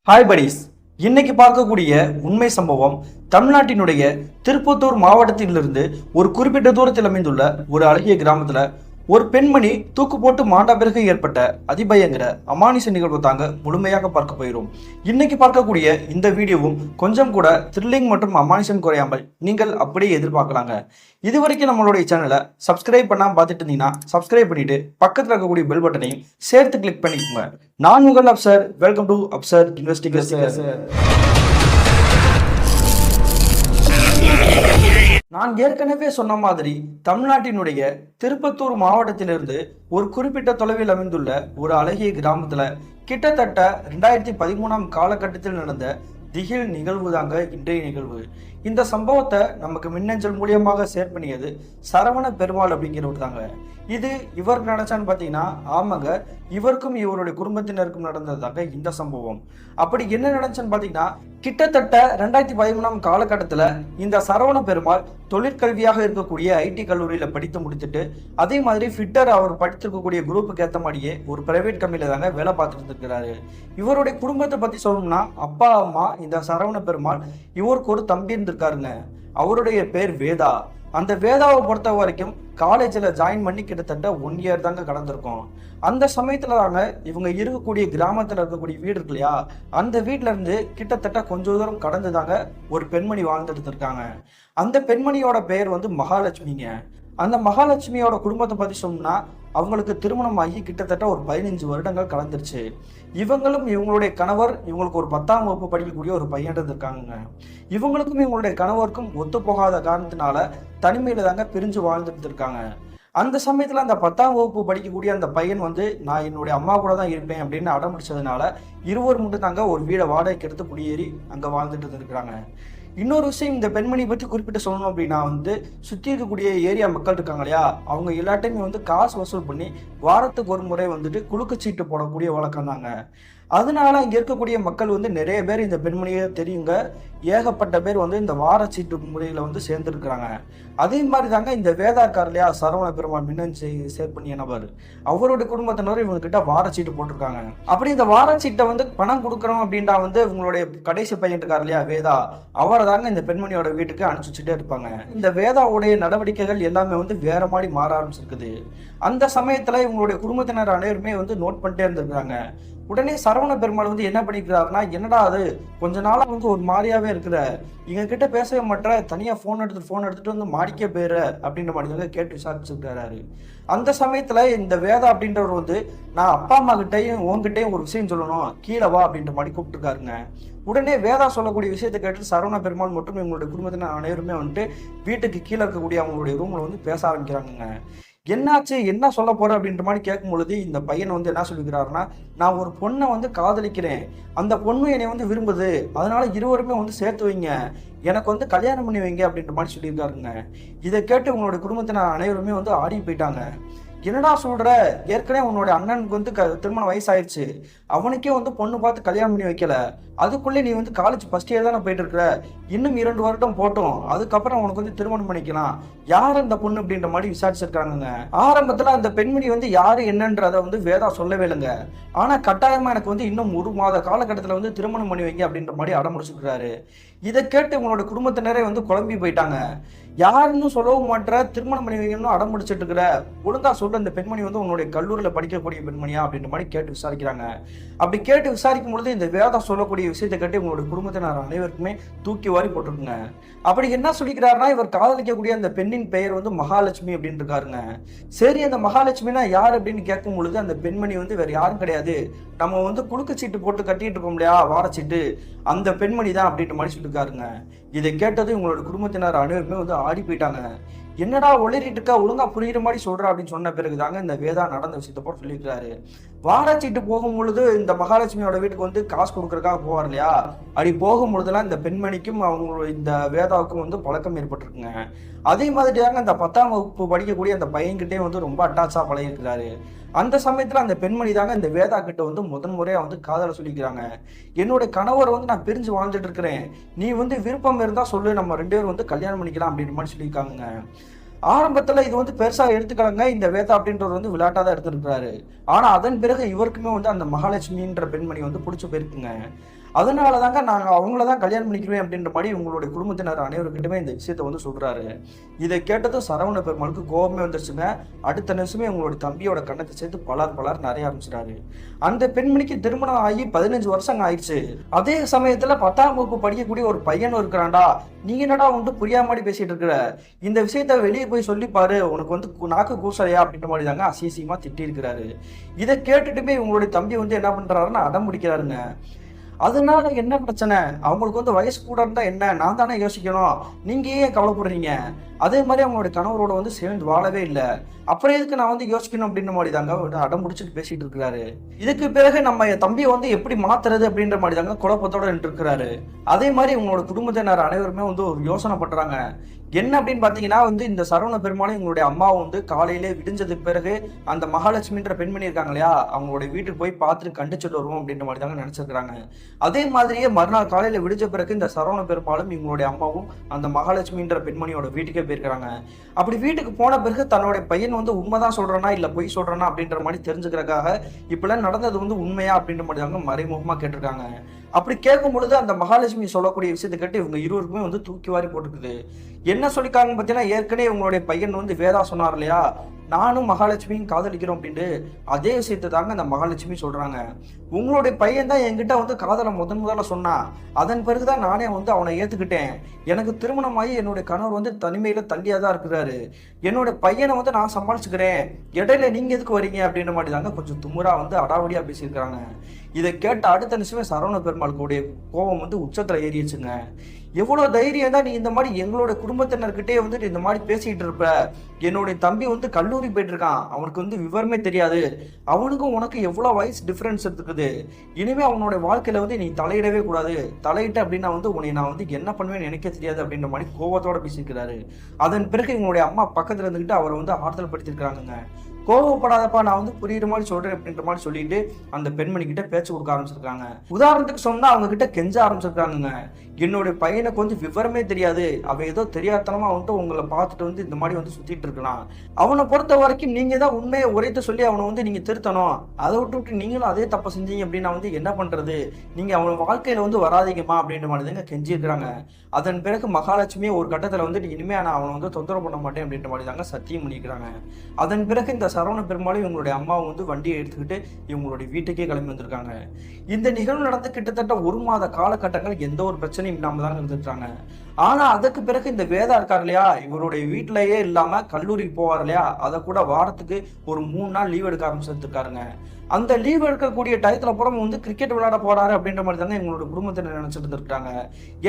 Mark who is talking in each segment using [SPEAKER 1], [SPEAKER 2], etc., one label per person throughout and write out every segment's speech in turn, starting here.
[SPEAKER 1] Hi buddies. இன்னைக்கு பார்க்கக்கூடிய உண்மை சம்பவம் தமிழ்நாட்டினுடைய திருப்பத்தூர் மாவட்டத்திலிருந்து ஒரு குறிப்பிட்ட தூரத்தில் அமைந்துள்ள ஒரு அழகிய கிராமத்துல ஒரு பெண்மணி தூக்கு போட்டு மாண்ட பிறகு ஏற்பட்ட அதிபயங்கர அமானுஷ நிகழ்வு தாங்க முழுமையாக பார்க்க போயிடும். இன்னைக்கு பார்க்கக்கூடிய இந்த வீடியோவும் கொஞ்சம் கூட த்ரில்லிங் மற்றும் அமானுஷம் குறையாமல் நீங்கள் அப்படியே எதிர்பார்க்கலாங்க. இதுவரைக்கும் நம்மளுடைய சேனலை சப்ஸ்கிரைப் பண்ணாம பார்த்துட்டு இருந்தீங்கன்னா சப்ஸ்கிரைப் பண்ணிட்டு பக்கத்தில் இருக்கக்கூடிய பெல் பட்டனையும் சேர்த்து கிளிக் பண்ணிக்கோங்க. நான் உங்கள் Afsar. Welcome to Afsar investigation. நான் ஏற்கனவே சொன்ன மாதிரி தமிழ்நாட்டினுடைய திருப்பத்தூர் மாவட்டத்திலிருந்து ஒரு குறிப்பிட்ட தொலைவில் அமைந்துள்ள ஒரு அழகிய கிராமத்துல கிட்டத்தட்ட 2013 காலகட்டத்தில் நடந்த திகில் நிகழ்வு தாங்க இன்றைய நிகழ்வு. இந்த சம்பவத்தை நமக்கு மின்னஞ்சல் மூலியமாக ஷேர் பண்ணியது சரவண பெருமாள் அப்படிங்கிறவர் தாங்க. இது இவருக்கு நடச்சான்னு பார்த்தீங்கன்னா ஆமாங்க, இவருக்கும் இவருடைய குடும்பத்தினருக்கும் நடந்ததாங்க இந்த சம்பவம். அப்படி என்ன நடந்துச்சுன்னு பார்த்தீங்கன்னா கிட்டத்தட்ட 2013 காலகட்டத்தில் இந்த சரவண பெருமாள் தொழிற்கல்வியாக இருக்கக்கூடிய ஐடி கல்லூரியில் படித்து முடித்துட்டு அதே மாதிரி ஃபிட்டர் அவர் படித்திருக்கக்கூடிய குரூப்புக்கு ஏற்ற மாதிரியே ஒரு பிரைவேட் கம்பெனியில் தாங்க வேலை பார்த்துட்டு இருக்கிறாரு. இவருடைய குடும்பத்தை பற்றி சொல்லணும்னா அப்பா அம்மா இந்த சரவண பெருமாள், இவருக்கு ஒரு தம்பி இருந்திருக்காருங்க. அவருடைய பேர் வேதா. அந்த வேதாவை பொறுத்த வரைக்கும் காலேஜில் ஜாயின் பண்ணி கிட்டத்தட்ட 1 இயர் தாங்க கடந்திருக்கும். அந்த சமயத்தில் தாங்க இவங்க இருக்கக்கூடிய கிராமத்தில் இருக்கக்கூடிய வீடு இருக்கு இல்லையா, அந்த வீட்டில இருந்து கிட்டத்தட்ட கொஞ்சம் தூரம் கடந்து தாங்க ஒரு பெண்மணி வாழ்ந்துட்டு இருக்காங்க. அந்த பெண்மணியோட பெயர் வந்து மகாலட்சுமிங்க. அந்த மகாலட்சுமியோட குடும்பத்தை பற்றி சொன்னா அவங்களுக்கு திருமணம் ஆகி கிட்டத்தட்ட ஒரு 15 வருடங்கள் கலந்துருச்சு. இவங்களும் இவங்களுடைய கணவர், இவங்களுக்கு ஒரு 10ஆம் வகுப்பு படிக்கக்கூடிய ஒரு பையன் இருக்காங்க. இவங்களுக்கும் இவங்களுடைய கணவருக்கும் ஒத்து போகாத காரணத்தினால தனிமையில தாங்க பிரிஞ்சு வாழ்ந்துட்டு இருக்காங்க. அந்த சமயத்துல அந்த 10ஆம் வகுப்பு படிக்கக்கூடிய அந்த பையன் வந்து நான் என்னுடைய அம்மா கூட தான் இருப்பேன் அப்படின்னு அடம் பிடிச்சதுனால இருவர் மட்டும் தாங்க ஒரு வீடை வாடகைக்கு எடுத்து குடியேறி அங்க வாழ்ந்துட்டு இருக்கிறாங்க. இன்னொரு விஷயம், இந்த பெண்மணி பற்றி குறிப்பிட்டு சொல்லணும் அப்படின்னா வந்து சுற்றி இருக்கக்கூடிய ஏரியா மக்கள் இருக்காங்க இல்லையா, அவங்க எல்லாத்தையுமே வந்து காசு வசூல் பண்ணி வாரத்துக்கு ஒரு முறை வந்துட்டு குலுக்குச்சீட்டு போடக்கூடிய வழக்கம் தாங்க. அதனால இங்கே இருக்கக்கூடிய மக்கள் வந்து நிறைய பேர் இந்த பெண்மணியை தெரியுங்க. ஏகப்பட்ட பேர் வந்து இந்த வாரச்சீட்டு முறையில் வந்து சேர்ந்துருக்கிறாங்க. அதே மாதிரி தாங்க இந்த வேதா இருக்கார் இல்லையா, சரவண பெருமாள் மின்னஞ்சு ஷேர் பண்ணிய நபர், அவருடைய குடும்பத்தினர் இவங்க கிட்ட வாரச்சீட்டு போட்டிருக்காங்க. அப்படி இந்த வாரச்சீட்டை வந்து பணம் கொடுக்குறோம் அப்படின்டா வந்து இவங்களுடைய கடைசி பையன் இருக்கார் இல்லையா வேதா, அவரை தாங்க இந்த பெண்மணியோட வீட்டுக்கு அனுப்பிச்சுட்டே இருப்பாங்க. இந்த வேதாவுடைய நடவடிக்கைகள் எல்லாமே வந்து வேற மாதிரி மாற ஆரம்பிச்சிருக்குது. அந்த சமயத்துல இவங்களுடைய குடும்பத்தினர் அனைவருமே வந்து நோட் பண்ணிட்டே இருந்திருக்காங்க. உடனே சரவண பெருமாள் வந்து என்ன பண்ணிக்கிறாருன்னா, என்னடா அது கொஞ்ச நாளா வந்து ஒரு மாதிரியாவே இருக்கிற, எங்க கிட்ட பேசவே மாட்டேற, தனியா ஃபோன் எடுத்துட்டு வந்து மாடிக்கே போயிடுற அப்படின்ற மாதிரி கேட்டு விசாரிச்சுக்கிறாரு. அந்த சமயத்துல இந்த வேதா அப்படின்றவர் வந்து நான் அப்பா அம்மா கிட்டையும் உங்ககிட்டையும் ஒரு விஷயம் சொல்லணும், கீழே வா அப்படின்ற மாதிரி கூப்பிட்டுருக்காருங்க. உடனே வேதா சொல்லக்கூடிய விஷயத்தை கேட்டு சரவண பெருமாள் மற்றும் எங்களுடைய குடும்பத்தினர் அனைவருமே வந்துட்டு வீட்டுக்கு கீழே இருக்கக்கூடிய அவங்களுடைய ரூம்ல வந்து பேச ஆரம்பிக்கிறாங்க. என்னாச்சு, என்ன சொல்ல போற அப்படின்ற மாதிரி கேட்கும் பொழுது இந்த பையன் வந்து என்ன சொல்லிக்கிறாருன்னா, நான் ஒரு பொண்ணை வந்து காதலிக்கிறேன், அந்த பொண்ணு என்னை வந்து விரும்புது, அதனால இருவருமே வந்து சேர்த்து வைங்க, எனக்கு வந்து கல்யாணம் பண்ணி வைங்க அப்படின்ற மாதிரி சொல்லியிருக்காருங்க. இதை கேட்டு உங்களுடைய குடும்பத்தினர் அனைவருமே வந்து ஆடி போயிட்டாங்க. என்னடா சொல்ற, ஏற்கனவே உன்னோட அண்ணனுக்கு வந்து திருமண வயசாயிடுச்சு, அவனுக்கே வந்து பொண்ணு பார்த்து கல்யாணம் பண்ணி வைக்கல, அதுக்குள்ளே நீ வந்து காலேஜ் ஃபர்ஸ்ட் இயர் தானே போயிட்டு இருக்கிற, இன்னும் 2 வருடம் போட்டோம், அதுக்கப்புறம் உனக்கு வந்து திருமணம் பண்ணிக்கலாம், யார் அந்த பொண்ணு அப்படின்ற மாதிரி விசாரிச்சிருக்காங்க. ஆரம்பத்துல அந்த பெண்மணி வந்து யாரு என்னன்றதை வந்து வேதா சொல்லவே இல்லைங்க. ஆனா கட்டாயமா எனக்கு வந்து இன்னும் 1 மாத காலகட்டத்துல வந்து திருமணம் பண்ணி வைங்க அப்படின்ற மாதிரி அடம் முடிச்சிருக்காரு. இதை கேட்டு உங்களோட குடும்பத்தினரே வந்து குழம்பி போயிட்டாங்க. யாருன்னு சொல்லவும் மாட்டேற, திருமணம் பண்ணி வைக்கணும்னு அடம் முடிச்சிட்டு இருக்கிற, ஒழுங்கா சொல்ற இந்த பெண்மணி வந்து உங்களுடைய கல்லூரியில படிக்கக்கூடிய பெண்மணியா அப்படின்ற மாதிரி கேட்டு விசாரிக்கிறாங்க. அப்படி கேட்டு விசாரிக்கும் பொழுது இந்த வேதா சொல்லக்கூடிய விஷயத்தை கேட்டு உங்களுடைய குடும்பத்தினர் அனைவருக்குமே தூக்கி வாரி போட்டிருக்குங்க. அப்படி என்ன சொல்லிக்கிறாருன்னா, இவர் காதலிக்கக்கூடிய அந்த பெண்ணின் பெயர் வந்து மகாலட்சுமி அப்படின்னு இருக்காருங்க. சரி, அந்த மகாலட்சுமினா யார் அப்படின்னு கேட்கும் பொழுது அந்த பெண்மணி வந்து வேற யாரும் கிடையாது, நம்ம வந்து குலுக்கு சீட்டு போட்டு கட்டிட்டு இருக்கோம் இல்லையா வாரச்சீட்டு, அந்த பெண்மணி தான் அப்படின்ற மாதிரி சொல்லிருக்காருங்க. இதை கேட்டது உங்களோட குடும்பத்தினர் அனைவருமே வந்து ஆடி போயிட்டாங்க. என்னடா ஒளிரிட்டு இருக்கா, ஒழுங்கா புரியுற மாதிரி சொல்ற அப்படின்னு சொன்ன பிறகு தாங்க இந்த வேதா நடந்த விஷயத்த போட்டு சொல்லியிருக்காரு. வாரச்சீட்டு போகும் பொழுது இந்த மகாலட்சுமியோட வீட்டுக்கு வந்து காசு கொடுக்கறதுக்காக போவார் இல்லையா, அப்படி போகும் பொழுதுலாம் இந்த பெண்மணிக்கும் அவங்க இந்த வேதாவுக்கும் வந்து பழக்கம் ஏற்பட்டிருக்குங்க. அதே மாதிரி தாங்க இந்த 10ஆம் வகுப்பு படிக்கக்கூடிய அந்த பையன்கிட்டே வந்து ரொம்ப அட்டாச்சா பழகிருக்கிறாரு. அந்த சமயத்துல அந்த பெண்மணி தாங்க இந்த வேதா கிட்ட வந்து முதன்முறையா வந்து காதல சொல்லிக்கிறாங்க. என்னோட கணவர் வந்து நான் பிரிஞ்சு வாழ்ந்துட்டு இருக்கிறேன், நீ வந்து விருப்பம் இருந்தா சொல்லு, நம்ம 2 பேரும் வந்து கல்யாணம் பண்ணிக்கலாம் அப்படின்ற மாதிரி சொல்லியிருக்காங்க. ஆரம்பத்துல இது வந்து பெருசா எடுத்துக்கலங்க. இந்த வேதா அப்படின்றவர் வந்து விளையாட்டா தான் எடுத்துருக்காரு. ஆனா அதன் பிறகு இவருக்குமே வந்து அந்த மகாலட்சுமின்ற பெண்மணி வந்து பிடிச்சு போயிருக்குங்க. அதனால தாங்க நாங்கள் அவங்கள தான் கல்யாணம் பண்ணிக்கிறேன் அப்படின்ற மாதிரி உங்களுடைய குடும்பத்தினர் அனைவருக்கிட்டுமே இந்த விஷயத்த வந்து சொல்கிறாரு. இதை கேட்டதும் சரவண பெருமாளுக்கு கோபமே வந்துருச்சுங்க. அடுத்த நிமிஷமே உங்களுடைய தம்பியோட கண்ணத்தை சேர்த்து பலர் நிறைய ஆரம்பிச்சிட்டாரு. அந்த பெண்மணிக்கு திருமணம் ஆகி 15 வருஷம் ஆயிடுச்சு. அதே சமயத்தில் 10ஆம் வகுப்பு படிக்கக்கூடிய ஒரு பையனும் இருக்கிறான்டா. நீ என்னடா வந்துட்டு புரியாம மாதிரி பேசிட்டு இருக்கிற, இந்த விஷயத்த வெளியே போய் சொல்லிப்பாரு, உனக்கு வந்து நாக்கு கூசலையா அப்படின்ற மாதிரி தாங்க அசியமா திட்டி இருக்கிறாரு. இதை கேட்டுட்டுமே உங்களுடைய தம்பி வந்து என்ன பண்றாருன்னு அடம் பிடிக்கிறாருங்க. அதனால என்ன பிரச்சனை, அவங்களுக்கு வந்து வயசு கூட இருந்தா என்ன, நான் தானே யோசிக்கணும், நீங்க ஏன் கவலைப்படுறீங்க? அதே மாதிரி அவங்களுடைய கணவரோட வந்து சேர்ந்து வாழவே இல்லை, அப்புறம் எதுக்கு நான் வந்து யோசிக்கணும் அப்படின்ற மாதிரி தாங்க அடம் முடிச்சுட்டு பேசிட்டு இருக்கிறாரு. இதுக்கு பிறகு நம்ம தம்பியை வந்து எப்படி மாத்துறது அப்படின்ற மாதிரி தாங்க குழப்பத்தோட நின்று இருக்கிறாரு. அதே மாதிரி உங்களோட குடும்பத்தினர் அனைவருமே வந்து ஒரு யோசனை பண்றாங்க. என்ன அப்படின்னு பாத்தீங்கன்னா வந்து இந்த சரவண பெருமாளும் எங்களுடைய அம்மாவும் வந்து காலையிலே விடிஞ்சதுக்கு பிறகு அந்த மகாலட்சுமின்ற பெண்மணி இருக்காங்க இல்லையா, அவங்களுடைய வீட்டுக்கு போய் பார்த்துட்டு கண்டிச்சுட்டு வருவோம் அப்படின்ற மாதிரி தாங்க நினைச்சிருக்காங்க. அதே மாதிரியே மறுநாள் காலையில விடிஞ்ச பிறகு இந்த சரவண பெருமாளும் இவங்களுடைய அம்மாவும் அந்த மகாலட்சுமின்ற பெண்மணியோட வீட்டுக்கே போயிருக்கிறாங்க. அப்படி வீட்டுக்கு போன பிறகு தன்னுடைய பையன் வந்து உண்மைதான் சொல்றானா இல்ல பொய் சொல்றானா அப்படின்ற மாதிரி தெரிஞ்சுக்கிறதுக்காக இப்பெல்லாம் நடந்தது வந்து உண்மையா அப்படின்ற மாதிரி தாங்க மறைமுகமா கேட்டிருக்காங்க. அப்படி கேட்கும் பொழுது அந்த மகாலட்சுமி சொல்லக்கூடிய விஷயத்தை கேட்டு இவங்க இருவருக்குமே வந்து தூக்கி வாரி போட்டுருக்குது. என்ன சொல்லிக்காங்கன்னு பார்த்தீங்கன்னா, ஏற்கனவே உங்களுடைய பையன் வந்து வேதா சொன்னார் இல்லையா, நானும் மகாலட்சுமியும் காதலிக்கிறோம் அப்படின்ட்டு, அதே விஷயத்தை தாங்க அந்த மகாலட்சுமி சொல்றாங்க. உங்களுடைய பையன் தான் என்கிட்ட வந்து காதலை முதல்ல சொன்னான், அதன் பிறகுதான் நானே வந்து அவனை ஏத்துக்கிட்டேன். எனக்கு திருமணமாகி என்னுடைய கணவர் வந்து தனிமையில தள்ளியா தான் இருக்கிறாரு, என்னோட பையனை வந்து நான் சமாளிச்சுக்கிறேன், இடையில நீங்க எதுக்கு வரீங்க அப்படின்ற மாதிரி தாங்க கொஞ்சம் துமுறா வந்து அடாவடியா பேசியிருக்கிறாங்க. இதை கேட்ட அடுத்த நிமிஷமே சரவண பெருமாளுடைய கோபம் வந்து உச்சத்துல ஏறிடுச்சுங்க. எவ்வளவு தைரியம் தான் நீ இந்த மாதிரி எங்களோட குடும்பத்தினர்கிட்டே வந்துட்டு இந்த மாதிரி பேசிட்டு இருப்ப? என்னுடைய தம்பி வந்து கல்லூரி போயிட்டு இருக்கான், அவனுக்கு வந்து விவரமே தெரியாது, அவனுக்கும் உனக்கு எவ்வளவு வயசு டிஃபரன்ஸ் இருக்குது, இனிமே அவனோட வாழ்க்கையில வந்து நீ தலையிடவே கூடாது, தலையிட்ட அப்படின்னா வந்து உன்னை நான் வந்து என்ன பண்ணுவேன்னு எனக்கே தெரியாது அப்படின்ற மாதிரி கோபத்தோட பேசியிருக்கிறாரு. அதன் பிறகு எங்களுடைய அம்மா பக்கத்துல இருந்துகிட்டு அவரை வந்து ஆறுதல் படுத்திருக்கிறாங்க. கோபப்படாதப்பா, நான் வந்து புரியுற மாதிரி சொல்றேன் அப்படின்ற மாதிரி சொல்லிட்டு அந்த பெண்மணி கிட்ட பேச்சு கொடுக்க ஆரம்பிச்சிருக்காங்க. உதாரணத்துக்கு சொன்னா அவங்க கிட்ட கெஞ்ச ஆரம்பிச்சிருக்காங்க. என்னுடைய பையனுக்கு வந்து விவரமே தெரியாது, அவன் ஏதோ தெரியாதனமா வந்துட்டு உங்களை பார்த்துட்டு வந்து இந்த மாதிரி வந்து சுத்திட்டு இருக்கலாம், அவனை பொறுத்த வரைக்கும் நீங்க தான் உண்மையை உரைத்து சொல்லி அவனை வந்து நீங்க திருத்தணும், அதை விட்டு நீங்களும் அதே தப்ப செஞ்சீங்க அப்படின்னா வந்து என்ன பண்றது, நீங்க அவன் வாழ்க்கையில வந்து வராதிங்கம்மா அப்படின்ற மாதிரி தாங்க கெஞ்சி இருக்கிறாங்க. அதன் பிறகு மகாலட்சுமியே ஒரு கட்டத்துல வந்து இனிமே நான் அவனை வந்து தொந்தரவு பண்ண மாட்டேன் அப்படின்ற மாதிரி தாங்க சத்தியம் பண்ணிக்கிறாங்க. அதன் பிறகு இந்த சரவண பெருமாளும் இவங்களுடைய அம்மாவும் வந்து வண்டியை எடுத்துக்கிட்டு இவங்களுடைய வீட்டுக்கே கிளம்பி வந்திருக்காங்க. இந்த நிகழ்வு நடந்து கிட்டத்தட்ட 1 மாத காலகட்டங்கள் எந்த ஒரு பிரச்சனையும் இல்லாம தான் இருந்துட்டாங்க. ஆனா அதுக்கு பிறகு இந்த வேதா இருக்கார் இல்லையா, இவருடைய வீட்டிலேயே இல்லாம கல்லூரிக்கு போவார் இல்லையா, அதை கூட வாரத்துக்கு ஒரு 3 நாள் லீவ் எடுக்க ஆரம்பிச்சிருக்காருங்க. அந்த லீவ் எடுக்கக்கூடிய டயத்துல புறம் வந்து கிரிக்கெட் விளையாட போறாரு அப்படின்ற மாதிரி தாங்க எங்களோட குடும்பத்தினர் நினைச்சிட்டு இருக்காங்க.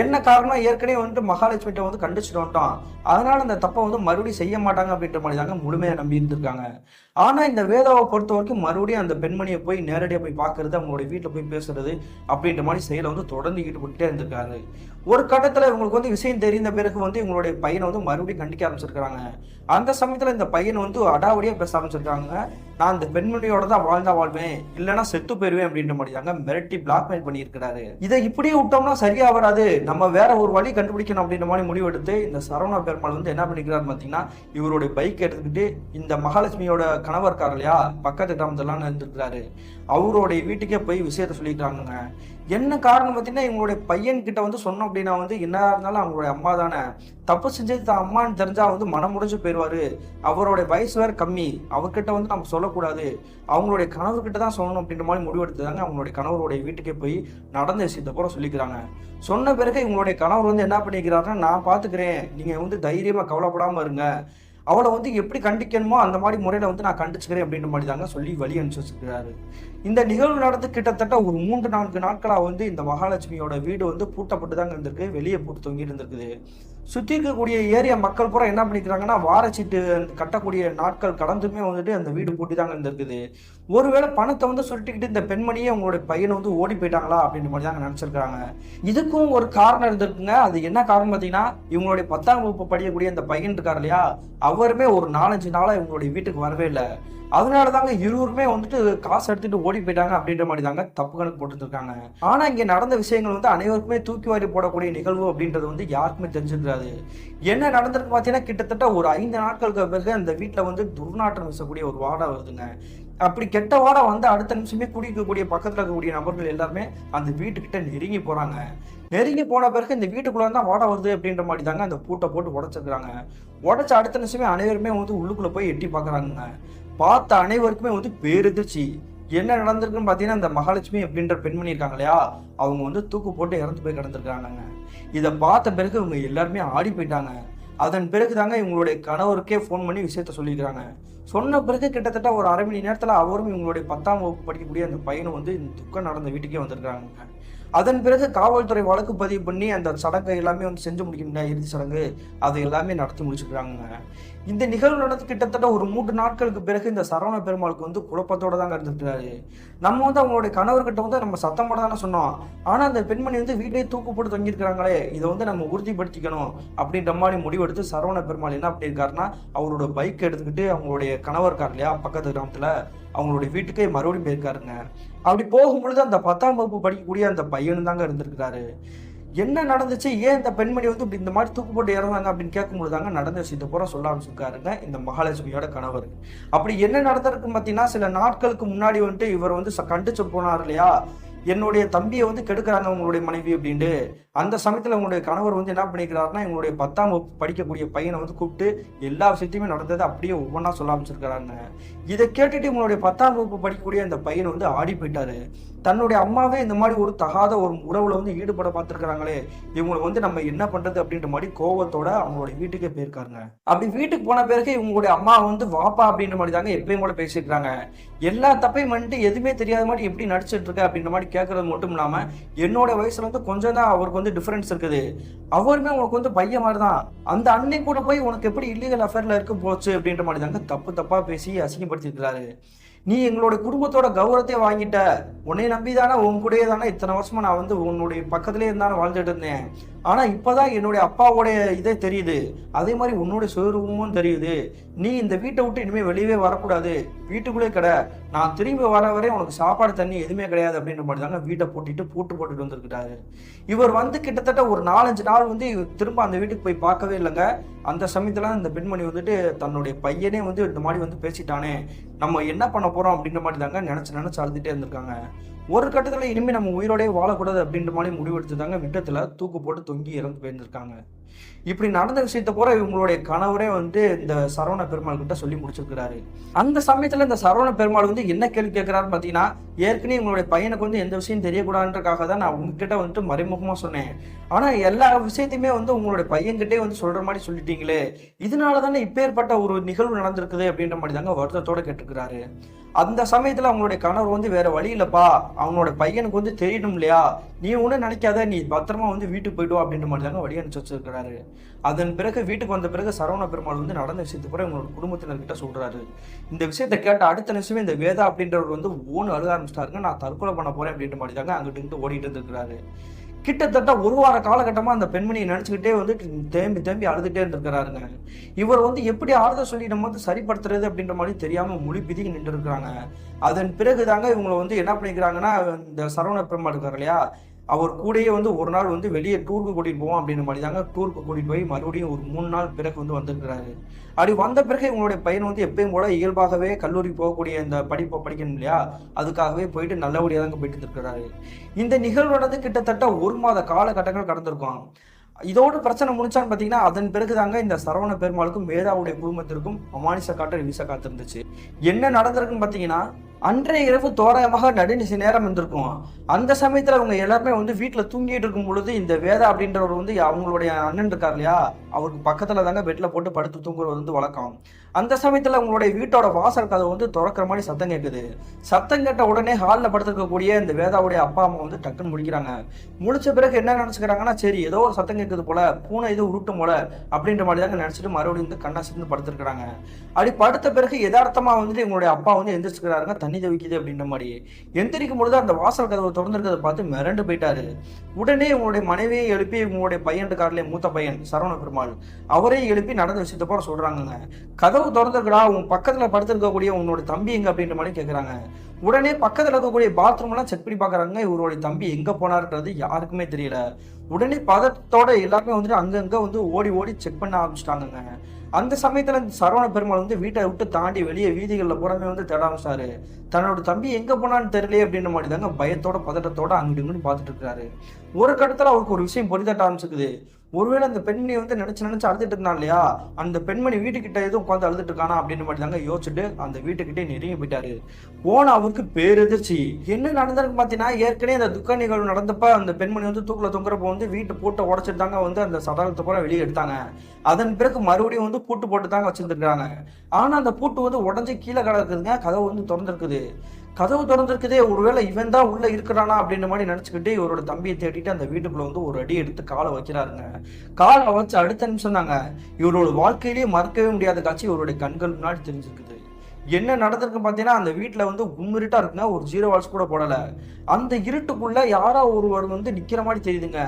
[SPEAKER 1] என்ன காரணம், ஏற்கனவே வந்துட்டு மகாலட்சுமிட்ட வந்து கண்டிச்சுட்டு வந்துட்டோம், அதனால அந்த தப்பை வந்து மறுபடியும் செய்ய மாட்டாங்க அப்படின்ற மாதிரி தாங்க முழுமையா நம்பி இருந்திருக்காங்க. ஆனா இந்த வேதாவை பொறுத்த வரைக்கும் மறுபடியும் அந்த பெண்மணியை போய் நேரடியாக போய் பார்க்கறது, அவங்களுடைய வீட்டில் போய் பேசுறது அப்படின்ற மாதிரி செயலை வந்து தொடர்ந்து ஈடுபட்டுட்டே இருந்திருக்காரு. ஒரு கட்டத்துல இவங்களுக்கு வந்து விஷயம் தெரிந்த பிறகு வந்து இவங்களுடைய பையனை வந்து மறுபடியும் கண்டிக்க ஆரம்பிச்சிருக்காங்க. அந்த சமயத்துல இந்த பையன் வந்து அடாவடியா பேச ஆரம்பிச்சிருக்காங்க. நான் இந்த பெண்மணியோட தான் வாழ்ந்தா வாழ்வேன், இல்லைன்னா செத்து போயிருவேன் அப்படின்ற மாதிரி தாங்க மிரட்டி பிளாக்மெயில் பண்ணியிருக்கிறாரு. இதை இப்படியே விட்டோம்னா சரியா வராது, நம்ம வேற ஒரு வழி கண்டுபிடிக்கணும் அப்படின்ற மாதிரி முடிவெடுத்து இந்த சரவண பெருமாள் வந்து என்ன பண்ணிக்கிறாரு பார்த்தீங்கன்னா, இவருடைய பைக் எடுத்துக்கிட்டு இந்த மகாலட்சுமியோட கணவர் இருக்காரு இல்லையா, பக்கத்து கிராமத்துலாம் இருந்திருக்கிறாரு, அவருடைய வீட்டுக்கே போய் விஷயத்த சொல்லிக்கிறாங்க. என்ன காரணம் பார்த்தீங்கன்னா, இவங்களுடைய பையன் கிட்ட வந்து சொன்னோம் அப்படின்னா வந்து என்ன இருந்தாலும் அவங்களுடைய அம்மா தானே, தப்பு செஞ்சது தான் அம்மான்னு தெரிஞ்சா வந்து மனம் முடிஞ்சு போயிடுவாரு, அவருடைய வயசு வேற கம்மி, அவர்கிட்ட வந்து நம்ம சொல்லக்கூடாது, அவங்களுடைய கணவர்கிட்ட தான் சொல்லணும் அப்படின்ற மாதிரி முடிவெடுத்துதாங்க அவங்களுடைய கணவருடைய வீட்டுக்கே போய் நடந்த விஷயத்த கூட சொல்லிக்கிறாங்க. சொன்ன பிறகு இவங்களுடைய கணவர் வந்து என்ன பண்ணிக்கிறாருன்னா, நான் பார்த்துக்கிறேன், நீங்க வந்து தைரியமா கவலைப்படாம இருங்க, அவளை வந்து எப்படி கண்டிக்கணுமோ அந்த மாதிரி முறையில் வந்து நான் கண்டிச்சுக்கிறேன் அப்படின்ற மாதிரி தாங்க சொல்லி வழி அனுப்பிச்சு வச்சுக்கிறாரு. இந்த நிகழ்வு நடந்து கிட்டத்தட்ட ஒரு 3-4 நாட்களாக வந்து இந்த மகாலட்சுமியோட வீடு வந்து பூட்டப்பட்டு தாங்க இருந்திருக்கு, வெளியே போட்டு தொங்கிட்டு இருந்திருக்குது. சுற்றி இருக்கக்கூடிய ஏரியா மக்கள் பூரா என்ன பண்ணிக்கிறாங்கன்னா, வாரச்சீட்டு கட்டக்கூடிய நாட்கள் கடந்துமே வந்துட்டு அந்த வீடு பூட்டி தாங்க இருந்திருக்குது. ஒருவேளை பணத்தை வந்து சுருட்டிக்கிட்டு இந்த பெண்மணியே அவங்களுடைய பையனை வந்து ஓடி போயிட்டாங்களா அப்படின்ற மாதிரி தாங்க நினைச்சிருக்காங்க. இதுக்கும் ஒரு காரணம் இருந்திருக்குங்க. அது என்ன காரணம் பார்த்தீங்கன்னா, இவங்களுடைய 10ஆம் வகுப்பு படிக்கக்கூடிய அந்த பையன் இருக்காரு இல்லையா, அவருமே ஒரு 4-5 நாளா இவங்களுடைய வீட்டுக்கு வரவே இல்லை. அதனால தாங்க இருவருமே வந்துட்டு காசு எடுத்துட்டு ஓடி போயிட்டாங்க அப்படின்ற மாதிரி தாங்க தப்பு கணக்கு போட்டுருக்காங்க. ஆனா இங்க நடந்த விஷயங்கள் வந்து அனைவருக்குமே தூக்கி வாரி போடக்கூடிய நிகழ்வு அப்படின்றது வந்து யாருக்குமே தெரிஞ்சிருக்காது. என்ன நடந்திருக்கு பார்த்தீங்கன்னா, கிட்டத்தட்ட ஒரு 5 நாட்களுக்கு பிறகு அந்த வீட்டில் வந்து துர்நாற்றம் வீசக்கூடிய ஒரு வாடை வருதுங்க. அப்படி கெட்ட வாடை வந்து அடுத்த நிமிஷமே குடிக்கக்கூடிய பக்கத்துல இருக்கக்கூடிய நபர்கள் எல்லாருமே அந்த வீட்டுக்கிட்ட நெருங்கி போறாங்க. நெருங்கி போன பிறகு இந்த வீட்டுக்குள்ள தான் வாடை வருது அப்படின்ற மாதிரி தாங்க அந்த பூட்டை போட்டு உடைச்சிருக்காங்க. உடைச்ச அடுத்த நிமிஷமே அனைவருமே வந்து உள்ளுக்குள்ள போய் எட்டி பாக்குறாங்க. பார்த்த அனைவருக்குமே வந்து பேரெதிர்ச்சி. என்ன நடந்திருக்குன்னு பாத்தீங்கன்னா, இந்த மகாலட்சுமி அப்படின்ற பெண்மணி இருக்காங்க இல்லையா, அவங்க வந்து தூக்கு போட்டு இறந்து போய் கிடந்திருக்காங்க. இதை பார்த்த பிறகு இவங்க எல்லாருமே ஆடி போயிட்டாங்க. அதன் பிறகு தாங்க இவங்களுடைய கணவருக்கே ஃபோன் பண்ணி விஷயத்த சொல்லியிருக்காங்க. சொன்ன பிறகு கிட்டத்தட்ட ஒரு அரை மணி நேரத்தில் அவரும் இவங்களுடைய 10ஆம் வகுப்பு படிக்கக்கூடிய அந்த பையனும் வந்து இந்த துக்கம் நடந்த வீட்டுக்கே வந்திருக்காங்க. அதன் பிறகு காவல்துறை வழக்கு பதிவு பண்ணி அந்த சடங்கை எல்லாமே வந்து செஞ்சு முடிக்கணும், இறுதி சடங்கு அது எல்லாமே நடத்தி முடிச்சுக்கிறாங்க. இந்த நிகழ்வு நடந்து கிட்டத்தட்ட ஒரு 3 நாட்களுக்கு பிறகு இந்த சரவண பெருமாளுக்கு வந்து குழப்பத்தோட தாங்க இருந்துருக்காரு. நம்ம வந்து அவங்களுடைய கணவர்கிட்ட வந்து நம்ம சத்தம் போட தானே சொன்னோம், ஆனா அந்த பெண்மணி வந்து வீட்டையே தூக்கு போட்டு தொங்கியிருக்கிறாங்களே, இதை வந்து நம்ம உறுதிப்படுத்திக்கணும் அப்படின்ற மாதிரி முடிவெடுத்து சரவண பெருமாள் என்ன பண்ணியிருக்காருன்னா, அவரோட பைக் எடுத்துக்கிட்டு அவங்களுடைய கணவர் இருக்கார் இல்லையா பக்கத்து கிராமத்துல, அவங்களுடைய வீட்டுக்கே மறுபடியும் போயிருக்காருங்க. அப்படி போகும்பொழுது அந்த 10ஆம் வகுப்பு படிக்கக்கூடிய அந்த பையனும் தாங்க இருந்திருக்கிறாரு. என்ன நடந்துச்சு, ஏன் இந்த பெண்மணி வந்து இப்படி இந்த மாதிரி தூக்கு போட்டு இறந்தாங்க அப்படின்னு கேட்கும்போது தாங்க நடந்த விஷயத்தை பூரா சொல்ல ஆரம்பிச்சிருக்காருங்க இந்த மகாலட்சுமியோட கணவர். அப்படி என்ன நடந்திருக்குன்னு பார்த்தீங்கன்னா, சில நாட்களுக்கு முன்னாடி வந்துட்டு இவர் வந்து கண்டிச்சு போனார் இல்லையா, என்னுடைய தம்பியை வந்து கெடுக்கிறாங்க உங்களுடைய மனைவி அப்படின்ட்டு. அந்த சமயத்தில் உங்களுடைய கணவர் வந்து என்ன பண்ணிக்கிறாருன்னா, இவங்களுடைய 10ஆம் வகுப்பு படிக்கக்கூடிய பையனை வந்து கூப்பிட்டு எல்லா விஷயத்தையுமே நடந்தது அப்படியே ஒவ்வொன்றா சொல்ல ஆரம்பிச்சிருக்கிறாங்க. இதை கேட்டுட்டு இவங்களுடைய 10ஆம் வகுப்பு படிக்கக்கூடிய அந்த பையன் வந்து ஆடி போயிட்டாரு. தன்னுடைய அம்மாவே இந்த மாதிரி ஒரு தகாத ஒரு உறவுல வந்து ஈடுபட பார்த்துருக்காங்களே, இவங்களை வந்து நம்ம என்ன பண்றது அப்படின்ற மாதிரி கோவத்தோட அவங்களுடைய வீட்டுக்கே போயிருக்காருங்க. அப்படி வீட்டுக்கு போன பிறகு இவங்களுடைய அம்மா வந்து வாப்பா அப்படின்ற மாதிரி தாங்க எப்பயும் கூட பேசியிருக்காங்க. எல்லா தப்பையும் பண்ணிட்டு எதுவுமே தெரியாத மாதிரி எப்படி நடிச்சிட்டு இருக்க அப்படின்ற மாதிரி கேட்கறது மட்டும் இல்லாம, என்னோட வயசுல வந்து கொஞ்சம் தான் அவருக்கு வந்து டிஃபரன்ஸ் இருக்குது, அவருமே உனக்கு வந்து பையன் மாதிரி தான், அந்த அன்னை கூட போய் உனக்கு எப்படி இல்லீகல் அஃபேர்ல இருக்க போச்சு அப்படின்ற மாதிரி தாங்க தப்பா பேசி அசிங்கப்படுத்திருக்கிறாரு. நீ எங்களோட குடும்பத்தோட கௌரவத்தை வாங்கிட்ட, உன்னை நம்பிதானே உன் கூடயே தானே இத்தனை வருஷமா நான் வந்து உன்னுடைய பக்கத்திலே இருந்தானே வாழ்ந்துட்டு இருந்தேன், ஆனா இப்பதான் என்னுடைய அப்பாவோடைய இதே தெரியுது, அதே மாதிரி உன்னுடைய சுயரூபமும் தெரியுது, நீ இந்த வீட்டை விட்டு இனிமே வெளியவே வரக்கூடாது, வீட்டுக்குள்ளே கடை, நான் திரும்பி வர வரை உனக்கு சாப்பாடு தண்ணி எதுவுமே கிடையாது அப்படின்ற மாதிரி தாங்க வீட்டை பூட்டு போட்டுட்டு வந்திருக்கிறாரு. இவர் வந்து கிட்டத்தட்ட ஒரு 4-5 நாள் வந்து திரும்ப அந்த வீட்டுக்கு போய் பார்க்கவே இல்லைங்க. அந்த சமயத்துல இந்த பெண்மணி வந்துட்டு தன்னுடைய பையனே வந்து இந்த மாதிரி வந்து பேசிட்டானே, நம்ம என்ன பண்ண போறோம் அப்படின்ற மாதிரி தாங்க நினைச்சு அழுதுட்டே இருந்திருக்காங்க. ஒரு கட்டத்துல இனிமே நம்ம உயிரோடய வாழக்கூடாது அப்படின்ற மாதிரி முடிவெடுத்து தாங்க விட்டத்துல தூக்கு போட்டு தொங்கி இறந்து போயிருந்திருக்காங்க. இப்படி நடந்த விஷயத்த போற இவங்களுடைய கணவரே வந்து இந்த சரவண பெருமாள் கிட்ட சொல்லி முடிச்சிருக்கிறாரு. அந்த சமயத்துல இந்த சரவண பெருமாள் வந்து என்ன கேள்வி கேட்கிறாருன்னு பாத்தீங்கன்னா, ஏற்கனவே உங்களுடைய பையனுக்கு வந்து எந்த விஷயம் தெரியக்கூடாதுன்றக்காக தான் நான் உங்ககிட்ட வந்துட்டு மறைமுகமா சொன்னேன், ஆனா எல்லா விஷயத்தையுமே வந்து உங்களுடைய பையன்கிட்டே வந்து சொல்ற மாதிரி சொல்லிட்டீங்களே, இதனால தானே இப்பேற்பட்ட ஒரு நிகழ்வு நடந்திருக்குது அப்படின்ற மாதிரி தாங்க வருத்தத்தோட கேட்டுக்கிறாரு. அந்த சமயத்துல அவங்களுடைய கணவர் வந்து வேற வழி இல்லப்பா, அவனோட பையனுக்கு வந்து தெரியணும் இல்லையா, நீ ஒன்றும் நினைக்காத, நீ பத்திரமா வந்து வீட்டுக்கு போயிடுவா அப்படின்ற மாதிரி தாங்க வழி அனுப்பிச்சு வச்சிருக்கிறாரு. அதன் பிறகு வீட்டுக்கு வந்த பிறகு சரவண பெருமாள் வந்து நடந்த விஷயத்தை கூட உங்களோட குடும்பத்தினர்கிட்ட சொல்றாரு. இந்த விஷயத்தை கேட்ட அடுத்த நிமிஷமே இந்த வேதா அப்படின்றவர் வந்து ஓன்னு அழுக ஆரம்பிச்சிட்டாருங்க. நான் தற்கொலை பண்ண போறேன் அப்படின்ற மாதிரி தாங்க அங்கிட்டு ஓடிட்டு இருந்திருக்கிறாரு. கிட்டத்தட்ட ஒரு வார காலகட்டமா அந்த பெண்மணியை நினைச்சுக்கிட்டே வந்து தேம்பி அழுதுகிட்டே இருந்திருக்கிறாருங்க. இவர் வந்து எப்படி ஆறுதல் சொல்லி நம்ம வந்து சரிப்படுத்துறது அப்படின்ற மாதிரி தெரியாம மொழி பிதிக்கு நின்று இருக்கிறாங்க. அதன் பிறகுதாங்க இவங்களை வந்து என்ன பண்ணிக்கிறாங்கன்னா, இந்த சரவண பெருமாள் இருக்காரு இல்லையா, அவர் கூடயே வந்து ஒரு நாள் வந்து வெளியே டூருக்கு கூட்டிட்டு போவோம் அப்படின்ற மாதிரி தாங்க டூருக்கு கூட்டிட்டு போய் மறுபடியும் ஒரு 3 நாள் பிறகு வந்து வந்திருக்கிறாரு. அப்படி வந்த பிறகு இவங்களுடைய பையன் வந்து எப்பயும் கூட இயல்பாகவே கல்லூரி போகக்கூடிய இந்த படிப்பை படிக்கணும் இல்லையா, அதுக்காகவே போயிட்டு நல்லபடியாக தாங்க போயிட்டு இருக்கிறாரு. இந்த நிகழ்வு நடந்து கிட்டத்தட்ட 1 மாத காலகட்டங்கள் கடந்திருக்கும். இதோட பிரச்சனை முடிச்சான்னு பார்த்தீங்கன்னா, அதன் பிறகுதாங்க இந்த சரவண பெருமாளுக்கும் வேதாவுடைய குடும்பத்திற்கும் அமானுஷ காற்று வீச காத்திருந்துச்சு. என்ன நடந்திருக்குன்னு பார்த்தீங்கன்னா, அன்றைய இரவு தோராயமாக நடுநிசி நேரம் இருந்திருக்கும். அந்த சமயத்துல அவங்க எல்லாருமே வந்து வீட்டுல தூங்கிட்டு இருக்கும் பொழுது இந்த வேதா அப்படின்றவர் வந்து அவங்களுடைய அண்ணன் இருக்கார் இல்லையா, அவருக்கு பக்கத்துல தாங்க பெட்ல போட்டு படுத்து தூங்குறது வந்து வழக்கம். அந்த சமயத்துல உங்களுடைய வீட்டோட வாசல் கதவு வந்து திறக்கிற மாதிரி சத்தம் கேட்குது. சத்தம் கேட்ட உடனே ஹாலில் படுத்துருக்கக்கூடிய இந்த வேதாவுடைய அப்பா அம்மா வந்து டக்குன்னு முடிக்கிறாங்க. முடிச்ச பிறகு என்ன நினைச்சுக்கிறாங்கன்னா, சரி ஏதோ ஒரு சத்தம் கேட்குது போல, பூனை இது உருட்டும் போல அப்படின்ற மாதிரி தாங்க நினைச்சிட்டு மறுபடியும் வந்து கண்ணா சேர்ந்து படுத்துருக்காங்க. அப்படி படுத்த பிறகு யதார்த்தமா வந்துட்டு எங்களுடைய அப்பா வந்து எந்திரிச்சுக்கிறாருங்க, தண்ணி தவிக்குது அப்படின்ற மாதிரி. எந்திரிக்கும் பொழுது அந்த வாசல் கதவை திறந்துருக்கிறத பார்த்து மிரண்டு போயிட்டாரு. உடனே உங்களுடைய மனைவியை எழுப்பி உங்களுடைய பையன் இருக்காருல, மூத்த பையன் சரவண பெருமாள், அவரே எழுப்பி நடந்த விஷயத்த போற சொல்றாங்க. கதவு திறந்துருக்கடா, உன் பக்கத்துல படுத்திருக்கக்கூடிய உன்னோட தம்பி எங்க அப்படின்ற மாதிரி கேட்கறாங்க. உடனே பக்கத்துல இருக்கக்கூடிய பாத்ரூம் எல்லாம் செக் பண்ணி பாக்குறாங்க. இவருடைய தம்பி எங்க போனாருன்றது யாருக்குமே தெரியல. உடனே பதட்டத்தோட எல்லாருமே வந்துட்டு அங்கங்க வந்து ஓடி ஓடி செக் பண்ண ஆரம்பிச்சிட்டாங்க. அந்த சமயத்துல இந்த சரவண பெருமாள் வந்து வீட்டை விட்டு தாண்டி வெளியே வீதிகளில் புறமே வந்து தேட ஆரம்பிச்சாரு. தன்னோட தம்பி எங்க போனான்னு தெரியலையே அப்படின்ற மாதிரி தாங்க பயத்தோட பதட்டத்தோட அங்கிட்டு இங்கிட்டு பார்த்துட்டு இருக்காரு. ஒரு கட்டத்துல அவருக்கு ஒரு விஷயம் பொறிதட்ட ஆரம்பிச்சுக்குது. ஒருவேளை அந்த பெண்மணி வந்து நினைச்சு அழுதுட்டு இருந்தா இல்லையா, அந்த பெண்மணி வீட்டுக்கிட்ட எதுவும் உட்காந்து அழுதுட்டு இருக்கானா அப்படின்ற மாதிரி தாங்க யோசிச்சுட்டு அந்த வீட்டுக்கிட்டே நெருங்கி போயிட்டாரு. போன அவருக்கு பேரெதிர்ச்சி. என்ன நடந்திருக்கு பாத்தீங்கன்னா, ஏற்கனவே அந்த துக்க நிகழ்வு நடந்தப்ப அந்த பெண்மணி வந்து தூக்குல தொங்குறப்ப வந்து வீட்டு பூட்டை உடச்சிட்டு தாங்க வந்து அந்த சடலத்தை பூரா வெளியே எடுத்தாங்க. அதன் பிறகு மறுபடியும் வந்து பூட்டு போட்டு தாங்க வச்சிருந்துருக்காங்க. ஆனா அந்த பூட்டு வந்து உடஞ்சி கீழே கிடக்குதுங்க. கதவு வந்து திறந்திருக்குது. கதவு திறந்திருக்குதே, ஒருவேளை இவன் தான் உள்ள இருக்கிறானா அப்படின்ற மாதிரி நினைச்சுக்கிட்டு இவரோட தம்பியை தேடிட்டு அந்த வீட்டுக்குள்ள வந்து ஒரு அடி எடுத்து காலை வைக்கிறாருங்க. காலை வச்சு அடுத்த நிமிஷம் தாங்க இவரோட வாழ்க்கையிலேயே மறக்கவே முடியாத காட்சி இவருடைய கண்கள் முன்னாடி தெரிஞ்சிருக்குது. என்ன நடந்திருக்கு பார்த்தீங்கன்னா, அந்த வீட்டில் வந்து கும்மிருட்டா இருக்குங்க. ஒரு 0 வாட்ஸ் கூட போடலை. அந்த இருட்டுக்குள்ள யாரோ ஒருவர் வந்து நிக்கிற மாதிரி தெரியுதுங்க.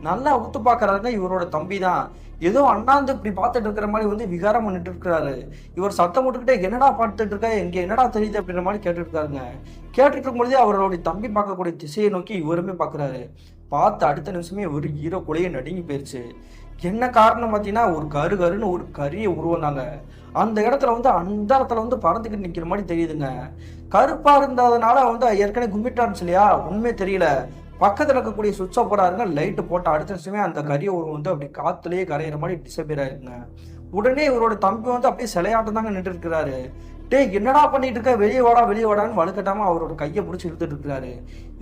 [SPEAKER 1] நல்லா உத்து பார்க்கறாருங்க, இவரோட தம்பி தான். ஏதோ அண்ணாந்து இப்படி பார்த்துட்டு இருக்கிற மாதிரி வந்து விகாரம் பண்ணிட்டு இருக்கிறாரு. இவர் சத்தம் போட்டுக்கிட்டே என்னடா பார்த்துட்டு இருக்க, எங்க என்னடா தெரியுது அப்படின்ற மாதிரி கேட்டுட்டு இருக்காருங்க. கேட்டுட்டு இருக்கும்போதே அவருடைய தம்பி பார்க்கக்கூடிய திசையை நோக்கி இவருமே பார்க்குறாரு. பார்த்து அடுத்த நிமிஷமே ஒரு ஈரோ கொலையை நடுங்கி போயிருச்சு. என்ன காரணம் பார்த்தீங்கன்னா, ஒரு கருன்னு ஒரு கரிய உருவம் தாங்க அந்த இடத்துல வந்து அந்த இடத்துல வந்து பறந்துக்கிட்டு நிற்கிற மாதிரி தெரியுதுங்க. கருப்பா இருந்ததுனால வந்து ஏற்கனவே கும்பிட்டாருச்சு இல்லையா, உண்மையே தெரியல. பக்கத்தில் இருக்கக்கூடிய சுவிட்சை போடாருங்க, லைட்டு போட்ட அடுத்த நிமிஷமே அந்த கரிய உருவம் வந்து அப்படி காத்துலேயே கரையிற மாதிரி டிசப்பியர் ஆயிருங்க. உடனே இவரோட தம்பி வந்து அப்படியே சிலையாட்டம் தாங்க நின்று இருக்கிறாரு. டேய் என்னடா பண்ணிட்டு இருக்க, வெளியே வாடான்னு வலுக்கட்டாம அவரோட கையை பிடிச்சி இழுத்துட்டு இருக்கிறாரு.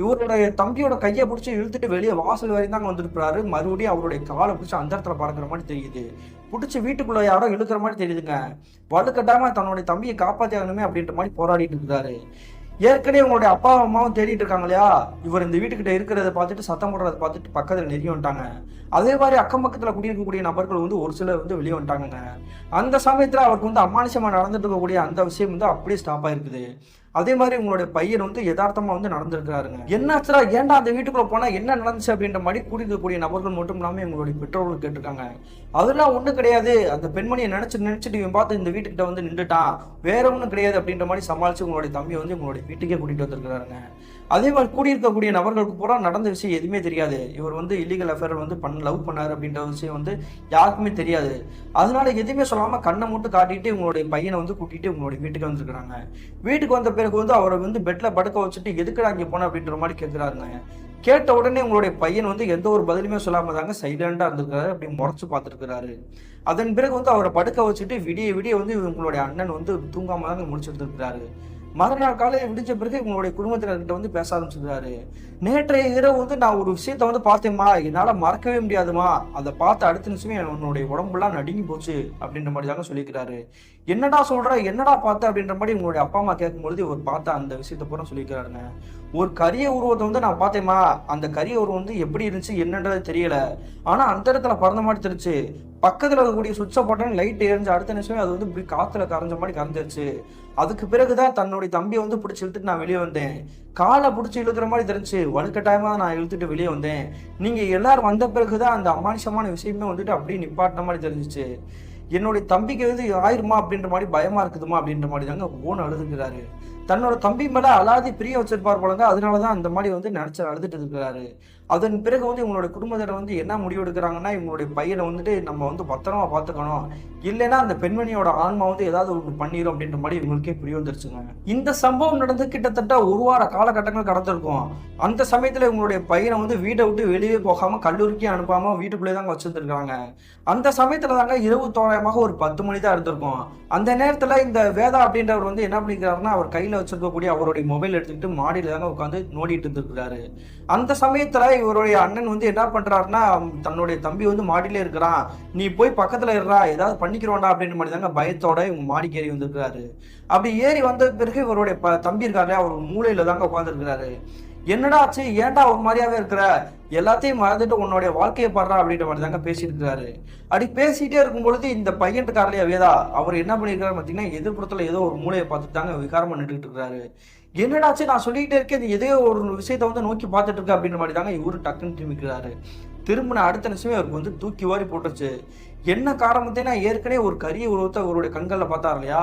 [SPEAKER 1] இவருடைய தம்பியோட கையை பிடிச்சி இழுத்துட்டு வெளியே வாசல் வரையும் தாங்க வந்துருக்கிறாரு. மறுபடியும் அவருடைய காலை பிடிச்சி அந்த இடத்துல பறக்கிற மாதிரி தெரியுது. பிடிச்சி வீட்டுக்குள்ள யாரோ இழுக்கிற மாதிரி தெரியுதுங்க. வலுக்கட்டாம தன்னுடைய தம்பியை காப்பாற்றி ஆகணுமே அப்படின்ற மாதிரி போராடிட்டு இருக்கிறாரு. ஏற்கனவே உங்களுடைய அப்பா அம்மாவும் தேடிட்டு இருக்காங்க இல்லையா, இவர் இந்த வீட்டுக்கிட்ட இருக்கிறத பார்த்துட்டு சத்தம் போடுறத பார்த்துட்டு பக்கத்தில் நெருங்கி வந்துட்டாங்க. அதே மாதிரி அக்கம் பக்கத்தில் குடியிருக்கக்கூடிய நபர்கள் வந்து ஒரு சிலர் வந்து வெளியே வந்துட்டாங்க. அந்த சமயத்தில் அவருக்கு வந்து அமானுஷமா நடந்துட்டு இருக்கக்கூடிய அந்த விஷயம் வந்து அப்படியே ஸ்டாப் ஆயிருக்குது. அதே மாதிரி உங்களுடைய பையன் வந்து யதார்த்தமா வந்து நடந்திருக்கிறாருங்க. என்னாச்சுடா, ஏன்டா அந்த வீட்டுக்குள்ள போனா என்ன நடந்துச்சு அப்படின்ற மாதிரி கூடியிருக்கக்கூடிய நபர்கள் மட்டும் இல்லாம எங்களுடைய பெற்றோர்கள் கேட்டிருக்காங்க. அதெல்லாம் ஒண்ணும் கிடையாது, அந்த பெண்மணியை நினைச்சிட்டு இவன் பார்த்து இந்த வீட்டுக்கிட்ட வந்து நின்றுட்டான், வேற ஒன்றும் கிடையாது அப்படின்ற மாதிரி சமாளிச்சு உங்களுடைய தம்பியை வந்து உங்களுடைய வீட்டுக்கே கூட்டிட்டு வந்திருக்கிறாருங்க. அதே மாதிரி கூடியிருக்கக்கூடிய நபர்களுக்கு பூரா நடந்த விஷயம் எதுவுமே தெரியாது. இவர் வந்து இல்லீகல் அஃபேர் வந்து லவ் பண்ணாரு அப்படின்ற விஷயம் வந்து யாருக்குமே தெரியாது. அதனால எதுவுமே சொல்லாம கண்ணை மட்டும் காட்டிட்டு உங்களுடைய பையனை வந்து கூட்டிட்டு உங்களுடைய வீட்டுக்கு வந்திருக்கிறாங்க. வீட்டுக்கு வந்த பிறகு வந்து அவரை வந்து பெட்ல படுக்க வச்சுட்டு எதுக்குடா இங்கே போன அப்படின்ற மாதிரி கேட்கிறாருங்க. கேட்ட உடனே உங்களுடைய பையன் வந்து எந்த ஒரு பதிலுமே சொல்லாம தாங்க சைலண்டா இருந்திருக்காரு. அப்படி முறைச்சு பார்த்துருக்கிறாரு. அதன் பிறகு வந்து அவரை படுக்க வச்சுட்டு விடிய வந்து உங்களுடைய அண்ணன் வந்து தூங்காம தாங்க முடிச்சிருந்திருக்கிறாரு. மறுநாள் காலையில் விடிஞ்ச பிறகு உங்களுடைய குடும்பத்தினர்கிட்ட வந்து பேச ஆரம்பிச்சிருக்காரு. நேற்றைய இரவு வந்து நான் ஒரு விஷயத்த வந்து பார்த்தேம்மா, என்னால் மறக்கவே முடியாதுமா, அதை பார்த்த அடுத்த நிமிஷமே என்னுடைய உடம்புலாம் நடுங்கி போச்சு அப்படின்ற மாதிரி தாங்க சொல்லிக்கிறாரு. என்னடா சொல்ற, என்னடா பார்த்த அப்படின்ற மாதிரி உங்களுடைய அப்பா அம்மா கேட்கும்பொழுது இவர் பார்த்த அந்த விஷயத்த பூரா சொல்லிக்கிறாருங்க. ஒரு கரிய உருவத்தை வந்து நான் பார்த்தேம்மா, அந்த கரிய உருவம் வந்து எப்படி இருந்துச்சு என்னன்றது தெரியல, ஆனா அந்த இடத்துல பறந்த மாதிரி தெரிஞ்சு, பக்கத்துல இருக்கக்கூடிய சுவிட்சை போட்டேன்னு லைட் எரிஞ்சு அடுத்த நிமிஷமே அது வந்து இப்படி காத்துல கரைஞ்ச மாதிரி கரைஞ்சிருச்சு. அதுக்கு பிறகுதான் தன்னுடைய தம்பியை வந்து பிடிச்சி இழுத்துட்டு நான் வெளியே வந்தேன். காலை பிடிச்சி இழுக்கிற மாதிரி தெரிஞ்சு வலுக்கட்டாயமா நான் இழுத்துட்டு வெளியே வந்தேன். நீங்க எல்லாரும் வந்த பிறகுதான் அந்த அமானுஷமான விஷயமே வந்துட்டு அப்படியே நிப்பாட்டின மாதிரி தெரிஞ்சிச்சு. என்னுடைய தம்பிக்கு வந்து ஆயிருமா அப்படின்ற மாதிரி பயமா இருக்குதுமா அப்படின்ற மாதிரி தாங்க ஓன் அழுதுங்கிறாரு. தன்னோட தம்பி மேல அலாதி பிரிய வச்சிருப்பார் போலங்க, அதனாலதான் அந்த மாதிரி வந்து நினைச்சு அழுதுட்டு இருக்கிறாரு. அதன் பிறகு வந்து இவங்களுடைய குடும்பத்தினர் வந்து என்ன முடிவு எடுக்கிறாங்கன்னா, இவங்களுடைய பையனை வந்துட்டு நம்ம வந்து பத்திரமா பார்த்துக்கணும், இல்லைன்னா அந்த பெண்மணியோட ஆன்மா வந்து ஏதாவது ஒன்று பண்ணிடும் அப்படின்ற மாதிரி இவங்களுக்கே புரிய வந்துருச்சுங்க. இந்த சம்பவம் நடந்து கிட்டத்தட்ட ஒரு வார காலகட்டங்கள் கடந்திருக்கும். அந்த சமயத்துல இவங்களுடைய பையனை வந்து வீட்டை விட்டு வெளியே போகாம கல்லூரிக்கே அனுப்பாம வீட்டுக்குள்ளே தாங்க வச்சிருந்துருக்காங்க. அந்த சமயத்துல தாங்க இரவு தோராயமாக ஒரு 10 மணி தான் இருந்திருக்கும். அந்த நேரத்துல இந்த வேதா அப்படின்றவர் வந்து என்ன பண்ணிக்கிறாருன்னா, அவர் கையில வச்சிருக்கக்கூடிய அவருடைய மொபைல் எடுத்துக்கிட்டு மாடியில தாங்க உட்காந்து நோண்டிட்டு இருந்திருக்கிறாரு. அந்த சமயத்துல இவருடைய அண்ணன் வந்து என்ன பண்றாருன்னா, தன்னுடைய தம்பி வந்து மாடியிலே இருக்கிறான், நீ போய் பக்கத்துல இருறா, ஏதாவது பண்ணிக்கிறோண்டா அப்படின்ற மாதிரி தாங்க பயத்தோட இவங்க மாடிக்கு ஏறி வந்திருக்கிறாரு. அப்படி ஏறி வந்த பிறகு இவருடைய தம்பி இருக்காரு, அவர் மூளையில தாங்க உட்கார்ந்து இருக்கிறாரு. என்னடா ஆச்சு, ஏன்டா ஒரு மாதிரியாவே இருக்கிற, எல்லாத்தையும் மறந்துட்டு உன்னுடைய வாழ்க்கையை பாடுறா அப்படின்ற மாதிரி தாங்க பேசிட்டு இருக்காரு. அப்படி பேசிட்டே இருக்கும் பொழுது இந்த பையன் இருக்காருலையா வேதா, அவர் என்ன பண்ணிருக்காரு பார்த்தீங்கன்னா, எதிர்ப்புறத்துல ஏதோ ஒரு மூளையை பார்த்துட்டு தாங்க விகாரம் பண்ணிட்டு இருக்காரு. என்னடாச்சு, நான் சொல்லிக்கிட்டே இருக்கேன், எதையோ ஒரு விஷயத்த வந்து நோக்கி பார்த்துட்டு இருக்க அப்படின்ற மாதிரி தாங்க இவரு டக்குன்னு திரும்பிக்கிறாரு. திரும்பின அடுத்த நிமிஷமே அவருக்கு வந்து தூக்கி வாரி போட்டுருச்சு. என்ன காரணத்தைனா ஏற்கனவே ஒரு கரிய உருவத்தை அவருடைய கண்களில் பார்த்தார் இல்லையா,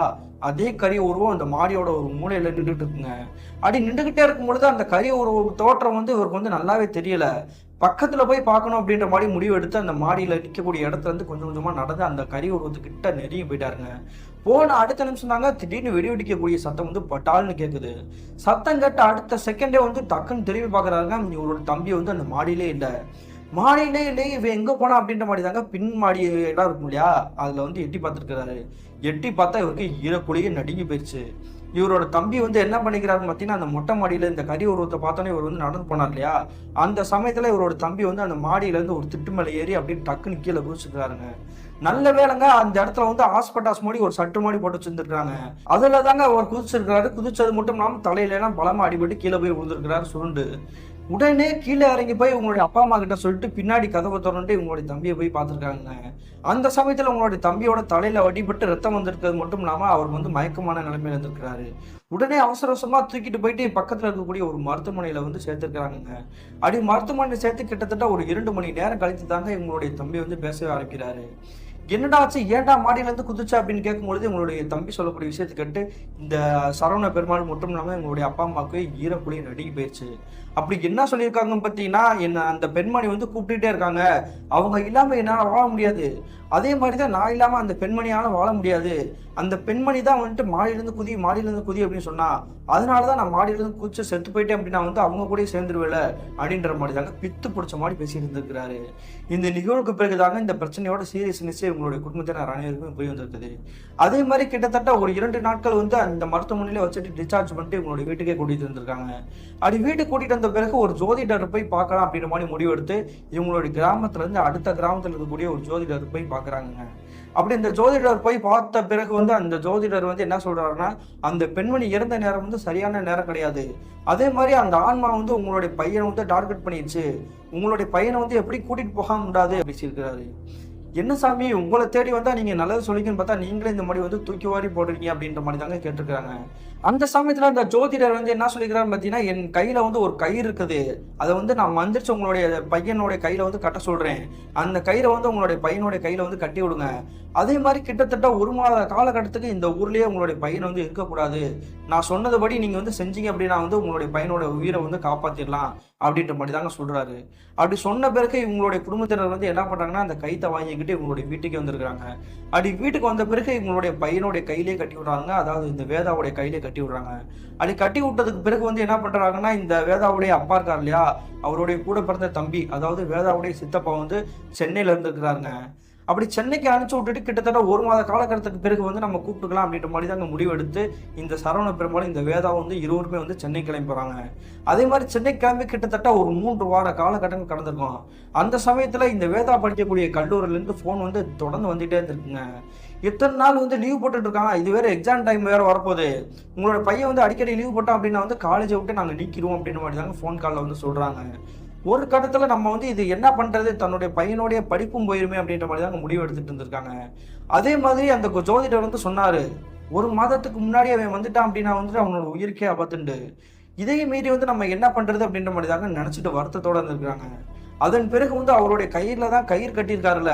[SPEAKER 1] அதே கரிய உருவம் அந்த மாடியோட ஒரு மூலையில நின்றுட்டு இருக்குங்க. அப்படி நின்றுகிட்டே இருக்கும் பொழுது அந்த கரிய உருவ தோற்றம் வந்து இவருக்கு வந்து நல்லாவே தெரியல. பக்கத்துல போய் பார்க்கணும் அப்படின்ற மாதிரி முடிவு எடுத்து அந்த மாடியில நிற்கக்கூடிய இடத்துல இருந்து கொஞ்சம் கொஞ்சமா நடந்து அந்த கரிய உருவத்துக்கிட்ட நெருங்கி போயிட்டாருங்க. போன அடுத்த நிமிஷம் தாங்க திடீர்னு வெடி வெடிக்கக்கூடிய சத்தம் வந்து பட்டால்னு கேட்குது. சத்தம் கேட்ட அடுத்த செகண்டே வந்து டக்குன்னு திரும்பி பார்க்குறாருங்க. இவரோட தம்பி வந்து அந்த மாடியிலே இல்லை. மாடியிலே இல்லையே, இவன் எங்கே போனா அப்படின்ற மாதிரி தாங்க பின் மாடி இடம் இருக்கும் இல்லையா, அதில் வந்து எட்டி பார்த்துருக்கிறாரு. எட்டி பார்த்தா இவருக்கு ஈரக்குழியே நடுங்கி போயிடுச்சு. இவரோட தம்பி வந்து என்ன பண்ணிக்கிறாருன்னு பார்த்தீங்கன்னா, அந்த மொட்டை மாடியில் இந்த கறி உருவத்தை பார்த்தோன்னே இவர் வந்து நடந்து போனார் இல்லையா, அந்த சமயத்தில் இவரோட தம்பி வந்து அந்த மாடியிலேருந்து ஒரு திட்டு மேலே ஏறி அப்படின்னு டக்குன்னு கீழே குதிச்சுக்கிறாருங்க. நல்ல வேலைங்க அந்த இடத்துல வந்து ஹாஸ்பிட்டாஸ் மாடி ஒரு சட்டு மாடி போட்டு வச்சிருந்துருக்காங்க. அதுல தாங்க அவர் குதிச்சிருக்கிறாரு. குதிச்சது மட்டும் இல்லாமல் தலையில எல்லாம் பலமா அடிபட்டு கீழே போய் விழுந்திருக்கிறாரு சுருண்டு. உடனே கீழே இறங்கி போய் உங்களுடைய அப்பா அம்மா கிட்ட சொல்லிட்டு பின்னாடி கதவை திறந்துட்டு உங்களுடைய தம்பியை போய் பார்த்துருக்காங்க. அந்த சமயத்தில் உங்களுடைய தம்பியோட தலையில அடிபட்டு ரத்தம் வந்திருக்கிறது மட்டும் இல்லாமல் அவர் வந்து மயக்கமான நிலைமையில இருந்திருக்கிறாரு. உடனே அவசர அவசரமா தூக்கிட்டு போயிட்டு பக்கத்துல இருக்கக்கூடிய ஒரு மருத்துவமனையில வந்து சேர்த்துருக்காங்க. அப்படி மருத்துவமனையில் சேர்த்து கிட்டத்தட்ட ஒரு 2 மணி நேரம் கழித்து தாங்க இவங்களுடைய தம்பி வந்து பேசவே ஆரம்பிக்கிறாரு. என்னடா ஆச்சு, ஏன்டா மாடியில இருந்து குதிச்சா அப்படின்னு கேட்கும்பொழுது உங்களுடைய தம்பி சொல்லக்கூடிய விஷயத்தை கேட்டு இந்த சரவண பெருமாள் மட்டும் இல்லாமல் எங்களுடைய அப்பா அம்மாவுக்கு ஈரக்குழி நடுங்கி போயிடுச்சு. அப்படி என்ன சொல்லியிருக்காங்கன்னு பார்த்தீங்கன்னா, என்ன அந்த பெண்மணி வந்து கூப்பிட்டுட்டே இருக்காங்க, அவங்க இல்லாமல் என்னால் வாழ முடியாது, அதே மாதிரி தான் நான் இல்லாமல் அந்த பெண்மணியால வாழ முடியாது, அந்த பெண்மணி தான் வந்துட்டு மாடியிலேருந்து குதி அப்படின்னு சொன்னா, அதனால தான் நான் மாடியிலேருந்து குதிச்சு செத்து போயிட்டேன் அப்படின்னா வந்து அவங்க கூட சேர்ந்துருவேல அப்படின்ற மாதிரி தாங்க பித்து பிடிச்ச மாதிரி பேசிட்டு இருந்திருக்கிறாரு. இந்த நிகழ்வுக்கு பிறகு தாங்க இந்த பிரச்சனையோட சீரியஸ்னஸ் உங்களுடைய குடும்பத்தினர் அனைவருக்கும் போய் வந்திருக்குது. அதே மாதிரி கிட்டத்தட்ட ஒரு 2 நாட்கள் வந்து அந்த மருத்துவமனையில வச்சுட்டு டிஸ்சார்ஜ் பண்ணிட்டு உங்களுடைய வீட்டுக்கே கூட்டிட்டு வந்திருக்காங்க. அப்படி வீட்டுக்கு கூட்டிட்டு வந்த பிறகு ஒரு ஜோதிடரை போய் பார்க்கலாம் அப்படின்ற மாதிரி முடிவெடுத்து இவங்களுடைய கிராமத்துல இருந்து அடுத்த கிராமத்தில் இருக்கக்கூடிய ஒரு ஜோதிடர் போய் பார்க்குறாங்க. அப்படி இந்த ஜோதிடர் போய் பார்த்த பிறகு வந்து அந்த ஜோதிடர் வந்து என்ன சொல்றாருன்னா, அந்த பெண்மணி இறந்த நேரம் வந்து சரியான நேரம் கிடையாது, அதே மாதிரி அந்த ஆன்மா வந்து உங்களுடைய பையனை வந்து டார்கெட் பண்ணிடுச்சு, உங்களுடைய பையனை வந்து எப்படி கூட்டிட்டு போகாம விடாது அப்படி சொல்லியிருக்கிறாரு. என்ன சாமி, உங்களை தேடி வந்தா நீங்க நல்லது சொல்லிக்கன்னு பார்த்தா நீங்களே இந்த மாதிரி வந்து தூக்கி வாரி போடுறீங்க அப்படின்ற மாதிரி தாங்க கேட்டிருக்காங்க. அந்த சமயத்துல அந்த ஜோதிடர் வந்து என்ன சொல்லிக்கிறான்னு பார்த்தீங்கன்னா, என் கையில வந்து ஒரு கயிறு இருக்குது, அதை வந்து நான் மந்திரிச்சு உங்களுடைய பையனுடைய கையில வந்து கட்ட சொல்றேன், அந்த கயிறை வந்து உங்களுடைய பையனுடைய கையில வந்து கட்டி விடுங்க, அதே மாதிரி கிட்டத்தட்ட 1 மாத காலகட்டத்துக்கு இந்த ஊர்லயே உங்களுடைய பையனை வந்து இருக்கக்கூடாது, நான் சொன்னதுபடி நீங்க வந்து செஞ்சீங்க அப்படின்னா வந்து உங்களுடைய பையனோட உயிரை வந்து காப்பாத்திடலாம் அப்படின்ற மாதிரி தாங்க சொல்றாரு. அப்படி சொன்ன பிறகு இவங்களுடைய குடும்பத்தினர் வந்து என்ன பண்றாங்கன்னா, அந்த கைத்தை வாங்கிக்கிட்டு இவங்களுடைய வீட்டுக்கே வந்திருக்காங்க. அப்படி வீட்டுக்கு வந்த பிறகு இவங்களுடைய பையனுடைய கையிலே கட்டி விடுறாங்க, அதாவது இந்த வேதாவுடைய கையிலே கட்டி விடுறாங்க. அப்படி கட்டி விட்டதுக்கு பிறகு வந்து என்ன பண்றாங்கன்னா, இந்த வேதாவுடைய அப்பா இருக்கார் இல்லையா, அவருடைய கூட பிறந்த தம்பி, அதாவது வேதாவுடைய சித்தப்பா வந்து சென்னையில இருந்துருக்கிறாருங்க. அப்படி சென்னைக்கு அனுப்பிச்சு விட்டுட்டு கிட்டத்தட்ட 1 மாத காலகட்டத்துக்கு பிறகு வந்து நம்ம கூப்பிட்டுக்கலாம் அப்படின்ற மாதிரி தான் முடிவெடுத்து இந்த சரவண பெருமாள் இந்த வேதா வந்து இருவருமே வந்து சென்னை கிளம்பி போறாங்க. அதே மாதிரி சென்னை கிளம்பி கிட்டத்தட்ட ஒரு 3 வார காலகட்டங்கள் கடந்திருக்கும். அந்த சமயத்துல இந்த வேதா படிக்கக்கூடிய கல்லூரியிலேருந்து ஃபோன் வந்து தொடர்ந்து வந்துட்டே இருந்திருக்குங்க. எத்தனை நாள் வந்து லீவ் போட்டுட்டு இருக்காங்க, இது வேற எக்ஸாம் டைம் வேற வரப்போகுது, உங்களோட பையன் வந்து அடிக்கடி லீவ் போட்டோம் அப்படின்னா வந்து காலேஜை விட்டு நாங்கள் நீக்கிடுவோம் அப்படின்ற மாதிரி தாங்க ஃபோன் காலில் வந்து சொல்றாங்க. ஒரு கட்டத்தில் நம்ம வந்து இது என்ன பண்ணுறது, தன்னுடைய பையனுடைய படிப்பும் போயிருமே அப்படின்ற மாதிரி தான் முடிவு எடுத்துட்டு இருந்திருக்காங்க. அதே மாதிரி அந்த ஜோதிடர் வந்து சொன்னார், 1 மாதத்துக்கு முன்னாடி அவன் வந்துட்டான் அப்படின்னா வந்துட்டு அவனோட உயிருக்கே ஆபத்துண்டு, இதையும் மீறி வந்து நம்ம என்ன பண்ணுறது அப்படின்ற மாதிரி தாங்க நினச்சிட்டு வருத்தத்தோடு இருந்திருக்காங்க. அதன் பிறகு வந்து அவருடைய கையில் தான் கயிறு கட்டியிருக்காருல்ல,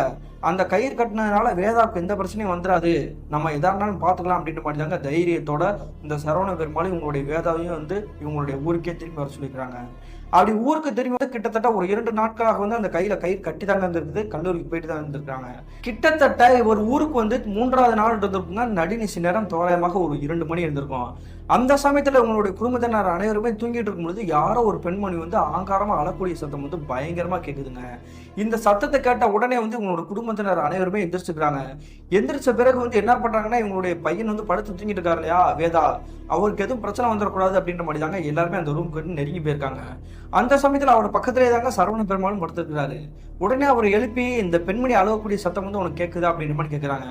[SPEAKER 1] அந்த கயிறு கட்டினதுனால வேதாவுக்கு எந்த பிரச்சனையும் வந்துடாது, நம்ம எதா இருந்தாலும் பார்த்துக்கலாம் அப்படின்ற மாதிரி தாங்க தைரியத்தோட இந்த சரவண பெருமாள் இவங்களுடைய வேதாவையும் வந்து இவங்களுடைய ஊருக்கே திரும்பி வர சொல்லியிருக்காங்க. அப்படி ஊருக்கு திரும்பி வந்து கிட்டத்தட்ட ஒரு 2 நாட்களாக வந்து அந்த கையில கயிறு கட்டி தாங்க இருந்திருக்குது, கல்லூரிக்கு போயிட்டு தான் இருந்திருக்காங்க. கிட்டத்தட்ட ஒரு ஊருக்கு வந்து 3வது நாள் இருந்திருக்குங்க, நடுநிசி நேரம் தோராயமாக ஒரு 2 மணி இருந்திருக்கும். அந்த சமயத்துல உங்களுடைய குடும்பத்தினர் அனைவருமே தூங்கிட்டு இருக்கும் பொழுது யாரோ ஒரு பெண்மணி வந்து ஆங்காரமா அழக்கூடிய சத்தம் வந்து பயங்கரமா கேக்குதுங்க. இந்த சத்தத்தை கேட்ட உடனே வந்து உங்களோட குடும்பத்தினர் அனைவருமே எந்திரிச்சுக்கிறாங்க. எந்திரிச்ச பிறகு வந்து என்ன பண்றாங்கன்னா, இவங்களுடைய பையன் வந்து படுத்து தூங்கிட்டு இருக்காரு இல்லையா வேதா, அவருக்கு எதுவும் பிரச்சனை வந்துடக்கூடாது அப்படின்ற மாதிரி தாங்க எல்லாருமே அந்த ரூமுக்கு வந்து நெருங்கி போயிருக்காங்க. அந்த சமயத்துல அவரோட பக்கத்திலே தாங்க சரவண பெருமாளும் படுத்துருக்கிறாரு. உடனே அவர் எழுப்பி இந்த பெண்மணி அழகக்கூடிய சத்தம் வந்து உனக்கு கேட்குதா அப்படின்ற மாதிரி கேட்குறாங்க.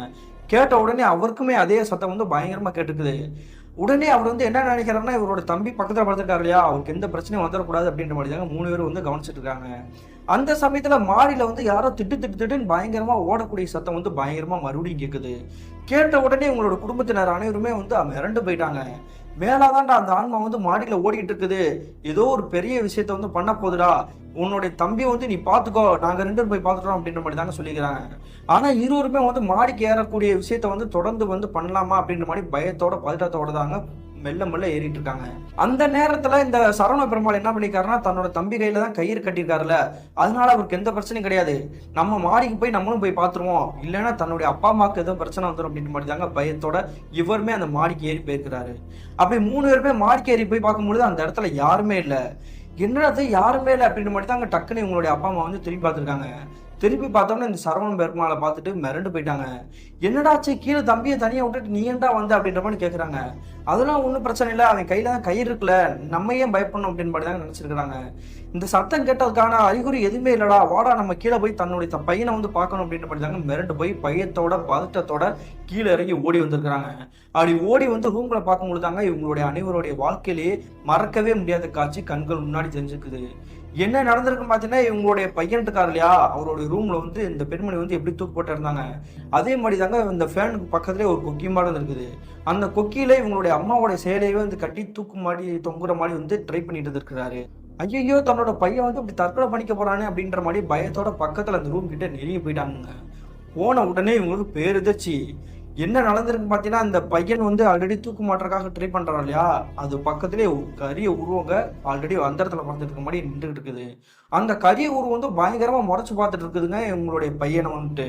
[SPEAKER 1] கேட்ட உடனே அவருக்குமே அதே சத்தம் வந்து பயங்கரமா கேட்டுக்குது. உடனே அவர் வந்து என்ன நினைக்கிறாருன்னா, இவரோட தம்பி பக்கத்தில் படுத்துட்டார் இல்லையா, அவருக்கு எந்த பிரச்சனையும் வந்துடக்கூடாது அப்படின்ற மாதிரி தாங்க 3 பேரும் வந்து கவனிச்சுட்டு இருக்காங்க. அந்த சமயத்துல மாடியில வந்து யாரோ திட்டுன்னு பயங்கரமா ஓடக்கூடிய சத்தம் வந்து பயங்கரமா மறுபடியும் கேட்குது. கேட்ட உடனே உங்களோட குடும்பத்தினர் அனைவருமே வந்து மிரண்டு போயிட்டாங்க. மேலாதான்டா அந்த ஆன்மா வந்து மாடியில ஓடிட்டு இருக்குது, ஏதோ ஒரு பெரிய விஷயத்த வந்து பண்ண போகுதுடா, உன்னுடைய தம்பி வந்து நீ பாத்துக்கோ, நாங்க 2 பேரும் போய் பாத்துட்டோம் அப்படின்ற மாதிரி தாங்க சொல்லிக்கிறாங்க. ஆனா இருவருமே வந்து மாடிக்கு ஏறக்கூடிய விஷயத்த வந்து தொடர்ந்து வந்து பண்ணலாமா அப்படின்ற மாதிரி பயத்தோட பதட்டத்தோட தாங்க மெல்ல மெல்ல ஏறிட்டு இருக்காங்க. அந்த நேரத்துல இந்த சரவண பெருமாள் என்ன பண்ணிருக்காருன்னா, தன்னோட தம்பி கையில தான் கயிறு கட்டியிருக்காருல்ல, அதனால அவருக்கு எந்த பிரச்சனையும் கிடையாது. நம்ம மாடிக்கு போய் நம்மளும் போய் பாத்துருவோம், இல்லைன்னா தன்னுடைய அப்பா அம்மாவுக்கு எதுவும் பிரச்சனை வந்துடும் அப்படின்ற மாதிரி தாங்க பயத்தோட இவருமே அந்த மாடிக்கு ஏறி போயிருக்கிறாரு. அப்படி 3 பேருமே மாடிக்கு ஏறி போய் பார்க்கும்பொழுது அந்த இடத்துல யாருமே இல்ல. என்னது யாருமே இல்லை அப்படின்ற மாதிரி தாங்க டக்குன்னு இவங்களுடைய அப்பா அம்மா வந்து திரும்பி பார்த்துருக்காங்க. திருப்பி பார்த்தோம்னா இந்த சரவணன் பெருமாளை பார்த்துட்டு மிரண்டு போயிட்டாங்க. என்னடாச்சு, கீழே தம்பியை தனியாக விட்டுட்டு நீ ஏன்டா வந்த அப்படின்ற மாதிரி கேட்குறாங்க. அதெல்லாம் ஒன்றும் பிரச்சனை இல்லை, அவன் கையில் தான் கயிறு இருக்குல்ல, நம்ம ஏன் பயப்படணும் அப்படின்னு மாதிரி தாங்க நினச்சிருக்கிறாங்க. இந்த சத்தம் கேட்டதுக்கான அறிகுறி எதுவுமே இல்லடா, வாடா நம்ம கீழே போய் தன்னுடைய பையனை வந்து பார்க்கணும் அப்படின்ற மாதிரி தாங்க மிரண்டு போய் பையத்தோட பதட்டத்தோட கீழே இறங்கி ஓடி வந்திருக்கிறாங்க. அப்படி ஓடி வந்து ரூம்ல பார்க்கும்போது தாங்க இவங்களுடைய அனைவருடைய வாழ்க்கையிலேயே மறக்கவே முடியாத காட்சி கண்கள் முன்னாடி தெரிஞ்சுக்குது. என்ன நடந்திருக்குன்னு பார்த்தீங்கன்னா, இவங்களுடைய பையன் இருக்காரு இல்லையா, அவருடைய ரூம்ல வந்து இந்த பெண்மணி வந்து எப்படி தூக்கு போட்டு இருந்தாங்க, அதே மாதிரி தாங்க இந்த ஃபேனுக்கு பக்கத்துலேயே ஒரு கொக்கி மாடம் இருக்குது. அந்த கொக்கியில இவங்களுடைய அம்மாவோட சேலையே வந்து கட்டி தூக்கு மாடி தொங்குற மாதிரி வந்து ட்ரை பண்ணிட்டு இருக்கிறாரு. ஐயோ, தன்னோட பையன் வந்து இப்படி தற்கொலை பண்ணிக்க போறானே அப்படின்ற மாதிரி பயத்தோட பக்கத்துல அந்த ரூம் கிட்ட நெருங்கி போயிட்டாங்க. போன உடனே இவங்களுக்கு பேருதச்சு என்ன நடந்திருக்கு பார்த்தீங்கன்னா, அந்த பையன் வந்து ஆல்ரெடி தூக்கு மாட்டுறதுக்காக ட்ரை பண்றான் இல்லையா, அது பக்கத்திலே கரிய உருவங்க ஆல்ரெடி அந்த இடத்துல பார்த்துட்டு இருக்க மாதிரி நின்றுட்டு இருக்குது. அந்த கரிய உருவம் வந்து பயங்கரமா முறைச்சு பார்த்துட்டு இருக்குதுங்க இவங்களுடைய பையனை வந்துட்டு.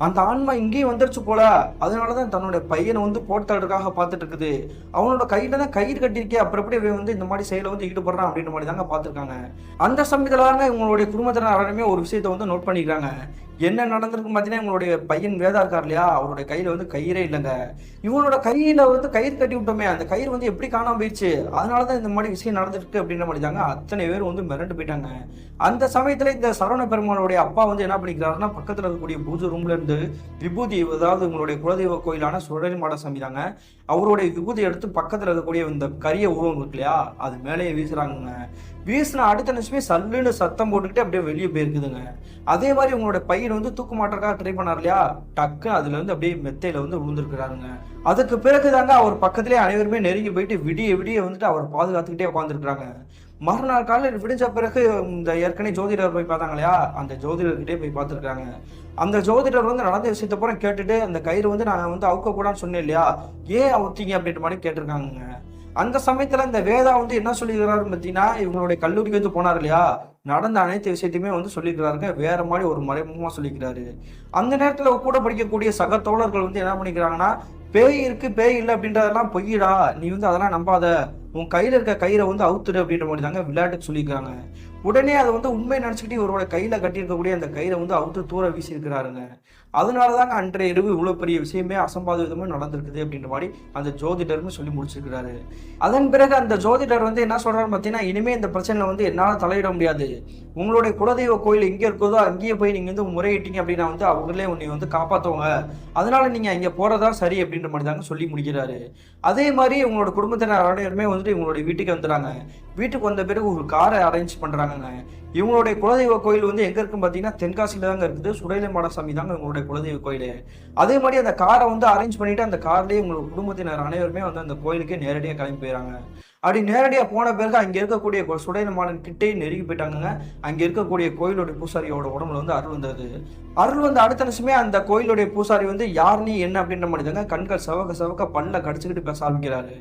[SPEAKER 1] அந்த ஆன்மா இங்கேயும் வந்துருச்சு போல, அதனாலதான் தன்னுடைய பையனை வந்து போட்டதுக்காக பார்த்துட்டு இருக்குது. அவனோட கையில தான் கயிறு கட்டிருக்கே, அப்புறம் எப்படி வந்து இந்த மாதிரி செயலை வந்து ஈடுபடுறான் அப்படின்ற மாதிரி தாங்க பார்த்துருக்காங்க. அந்த சமயத்துல தாங்க இவங்களுடைய குடும்பத்தினர் யாருமே ஒரு விஷயத்த வந்து நோட் பண்ணிக்கிறாங்க. என்ன நடந்திருக்கு பார்த்தீங்கன்னா, இவங்களுடைய பையன் வேதா இருக்கார் இல்லையா, அவருடைய கையில வந்து கயிறே இல்லைங்க. இவனோட கையில வந்து கயிறு கட்டி விட்டோமே, அந்த கயிறு வந்து எப்படி காணாம போயிடுச்சு, அதனாலதான் இந்த மாதிரி விஷயம் நடந்திருக்கு அப்படின்ற மாதிரி தாங்க அத்தனை பேர் வந்து மிரண்டு போயிட்டாங்க. அந்த சமயத்துல இந்த சரவண பெருமாளுடைய அப்பா வந்து என்ன பண்ணிக்கிறாருன்னா, பக்கத்துல இருக்கக்கூடிய பூஜை ரூம்ல இருந்து விபூதி, அதாவது உங்களுடைய குலதெய்வ கோயிலான சுடலை மாட சாமி தாங்க, அவருடைய விபூதி எடுத்து பக்கத்துல இருக்கக்கூடிய இந்த கரிய உருவம் இருக்கு இல்லையா, அது மேலேயே வீசுறாங்க. வீசின அடுத்த நிமிஷமே சல்லுன்னு சத்தம் போட்டுக்கிட்டு அப்படியே வெளியே போயிருக்குதுங்க. அதே மாதிரி உங்களோட பையன் வந்து தூக்கு மாட்டுறதுக்காக ட்ரை பண்ணார் இல்லையா, டக்கு அதுல இருந்து அப்படியே மெத்தையில வந்து விழுந்திருக்கிறாருங்க. அதுக்கு பிறகுதாங்க அவர் பக்கத்திலே அனைவருமே நெருங்கி போயிட்டு விடிய விடிய வந்துட்டு அவர் பாதுகாத்துக்கிட்டே உட்காந்துருக்காங்க. மறுநாள் காலையில் விடிஞ்ச பிறகு இந்த ஏற்கனவே ஜோதிடர் போய் பார்த்தாங்க இல்லையா, அந்த ஜோதிடர்கிட்டே போய் பார்த்துருக்காங்க. அந்த ஜோதிடர் வந்து நடந்த விஷயத்த பூரா கேட்டுட்டு, அந்த கயிறு வந்து நான் வந்து அவுக்க கூடாதுன்னு சொன்னேன் இல்லையா, ஏன் அவுத்தீங்க அப்படின்ற மாதிரி கேட்டிருக்காங்க. அந்த சமயத்துல இந்த வேதா வந்து என்ன சொல்லிக்கிறாருன்னு பார்த்தீங்கன்னா, இவங்களுடைய கல்லூரிக்கு வந்து போனார் இல்லையா, நடந்த அனைத்து விஷயத்தையுமே வந்து சொல்லிக்கிறாருங்க, வேற மாதிரி ஒரு மறைமுகமா சொல்லிக்கிறாரு. அந்த நேரத்துல கூட படிக்கக்கூடிய சக தோழர்கள் வந்து என்ன பண்ணிக்கிறாங்கன்னா, பேய் இருக்கு பேய் இல்லை அப்படின்றதெல்லாம் பொய்யிடா, நீ வந்து அதெல்லாம் நம்பாத, உன் கையில இருக்க கயிறை வந்து அவுத்துடு அப்படின்ற மாதிரி தாங்க விளையாட்டுக்கு சொல்லியிருக்காங்க. உடனே அதை வந்து உண்மை நினைச்சுக்கிட்டு இவரோட கையில கட்டியிருக்கக்கூடிய அந்த கயிறை வந்து அவுத்து தூர வீசி இருக்கிறாருங்க. அதனாலதாங்க அன்றைய இரவு இவ்வளவு பெரிய விஷயமே அசம்பாவிதமே நடந்திருக்குது அப்படின்ற மாதிரி அந்த ஜோதிடர்னு சொல்லி முடிச்சிருக்கிறாரு. அதன் பிறகு அந்த ஜோதிடர் வந்து என்ன சொல்றாருன்னு பார்த்தீங்கன்னா, இனிமே இந்த பிரச்சனையில வந்து என்னால தலையிட முடியாது, உங்களுடைய குலதெய்வ கோயில் எங்கே இருக்குதோ அங்கேயே போய் நீங்க வந்து முறையிட்டீங்க அப்படின்னா வந்து அவங்களே உன்னை வந்து காப்பாற்றுவாங்க, அதனால நீங்க அங்கே போறதா சரி அப்படின்ற மாதிரி தாங்க சொல்லி முடிக்கிறாரு. அதே மாதிரி உங்களோட குடும்பத்தினர் அனைவருமே வந்துட்டு இவங்களோட வீட்டுக்கு வந்துடுறாங்க. வீட்டுக்கு வந்த பிறகு ஒரு காரை அரேஞ்ச் பண்றாங்க. இவங்களுடைய குலதெய்வ கோயில் வந்து எங்க இருக்குன்னு பாத்தீங்கன்னா, தென்காசியில தாங்க இருக்குது. சுடலை மாடசாமி தாங்க இவங்களுடைய குலதெய்வ கோயிலு. அதே மாதிரி அந்த காரை வந்து அரேஞ்ச் பண்ணிட்டு அந்த கார்லயே உங்களோட குடும்பத்தினர் அனைவருமே வந்து அந்த கோயிலுக்கே நேரடியாக கிளம்பி போயிடறாங்க. அப்படி நேரடியாக போன பிறகு அங்கே இருக்கக்கூடிய சுடலை மாடன் கிட்டே நெருங்கி போயிட்டாங்க. அங்கே இருக்கக்கூடிய கோயிலுடைய பூசாரியோட உடம்புல வந்து அருள் வந்தது. அருள் வந்து அடுத்த நிமிஷமே அந்த கோயிலுடைய பூசாரி வந்து யார் நீ என்ன அப்படின்ற மாதிரி தாங்க கண்கள் சவக்க சவக்க பல்ல கடிச்சுக்கிட்டு பேச ஆரம்பிக்கிறாரு.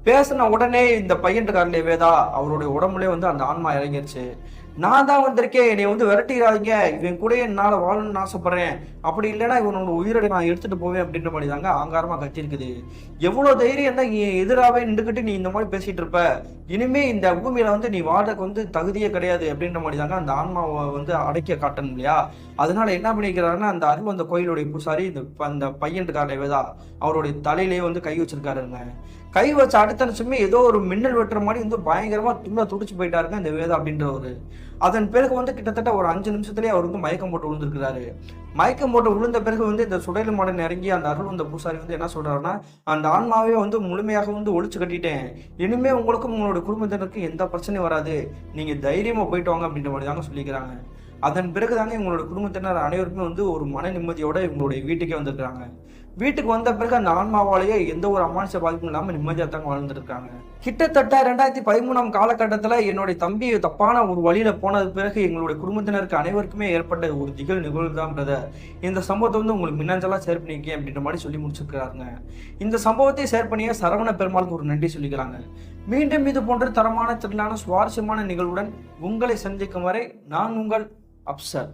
[SPEAKER 1] பேசின உடனே இந்த பையன் இருக்காருலே வேதா, அவருடைய உடம்புலே வந்து அந்த ஆன்மா இறங்கிருச்சு. நான் தான் வந்திருக்கேன், என்னை வந்து விரட்டிடாதீங்க, இவன் கூட என்னால் வாழணும்னு ஆசைப்படுறேன், அப்படி இல்லைன்னா இவனோட உயிரை நான் எடுத்துட்டு போவேன் அப்படின்ற மாதிரி தாங்க ஆங்காரமா கத்திருக்குது. எவ்வளவு தைரியம் தான் எதிராகவே நின்றுக்கிட்டு நீ இந்த மாதிரி பேசிட்டு இருப்ப, இனிமே இந்த பூமியில வந்து நீ வாழக்கு வந்து தகுதியே கிடையாது அப்படின்ற மாதிரி தாங்க அந்த ஆன்மாவை வந்து அடைக்க காட்டணும் இல்லையா. அதனால என்ன பண்ணிக்கிறாருன்னா, அந்த அருள் அந்த கோயிலுடைய பூசாரி அந்த பையன் இருக்காரு வேதா, அவருடைய தலையிலேயே வந்து கை வச்சிருக்காருங்க. கை வச்ச அடுத்த நிமிஷமே ஏதோ ஒரு மின்னல் வெட்டுற மாதிரி வந்து பயங்கரமா துடிச்சு போயிட்டாருங்க இந்த வேதா அப்படின்றவரு. அதன் பிறகு வந்து கிட்டத்தட்ட ஒரு 5 நிமிஷத்துலேயே அவர் வந்து மயக்கம் போட்டு விழுந்திருக்கிறாரு. மயக்கம் போட்டு விழுந்த பிறகு வந்து இந்த சுடலை மாடன் இறங்கி அந்த அருள் வந்த பூசாரி வந்து என்ன சொல்றாருன்னா, அந்த ஆன்மாவே வந்து முழுமையாக வந்து ஒழிச்சு கட்டிட்டேன், இனிமே உங்களுக்கும் உங்களோட குடும்பத்தினருக்கு எந்த பிரச்சனையும் வராது, நீங்க தைரியமா போயிட்டு வாங்க அப்படின்ற மாதிரி தாங்க சொல்லிக்கிறாங்க. அதன் பிறகு தாங்க இவங்களோட குடும்பத்தினர் அனைவருக்குமே வந்து ஒரு மன நிம்மதியோட இவங்களுடைய வீட்டுக்கே வந்திருக்கிறாங்க. வீட்டுக்கு வந்த பிறகு அந்த ஆன்மாவாலேயே எந்த ஒரு அமானுஷ பாதிப்பும் இல்லாமல் நிம்மதியாக தாங்க வாழ்ந்துட்டு இருக்காங்க. கிட்டத்தட்ட 2013 காலகட்டத்தில் என்னுடைய தம்பி தப்பான ஒரு வழியில போனது பிறகு எங்களுடைய குடும்பத்தினருக்கு அனைவருக்குமே ஏற்பட்ட ஒரு திகழ் நிகழ்வு தான் பிரதர். இந்த சம்பவத்தை வந்து உங்களுக்கு மின்னஞ்சலாக ஷேர் பண்ணியிருக்கேன் அப்படின்ற மாதிரி சொல்லி முடிச்சிருக்கிறாருங்க. இந்த சம்பவத்தை ஷேர் பண்ணிய சரவண பெருமாளுக்கு ஒரு நன்றி சொல்லிக்கிறாங்க. மீண்டும் இது போன்ற தரமான திரளான சுவாரஸ்யமான நிகழ்வுடன் உங்களை சந்திக்கும் வரை நான் உங்கள் அப்சர்.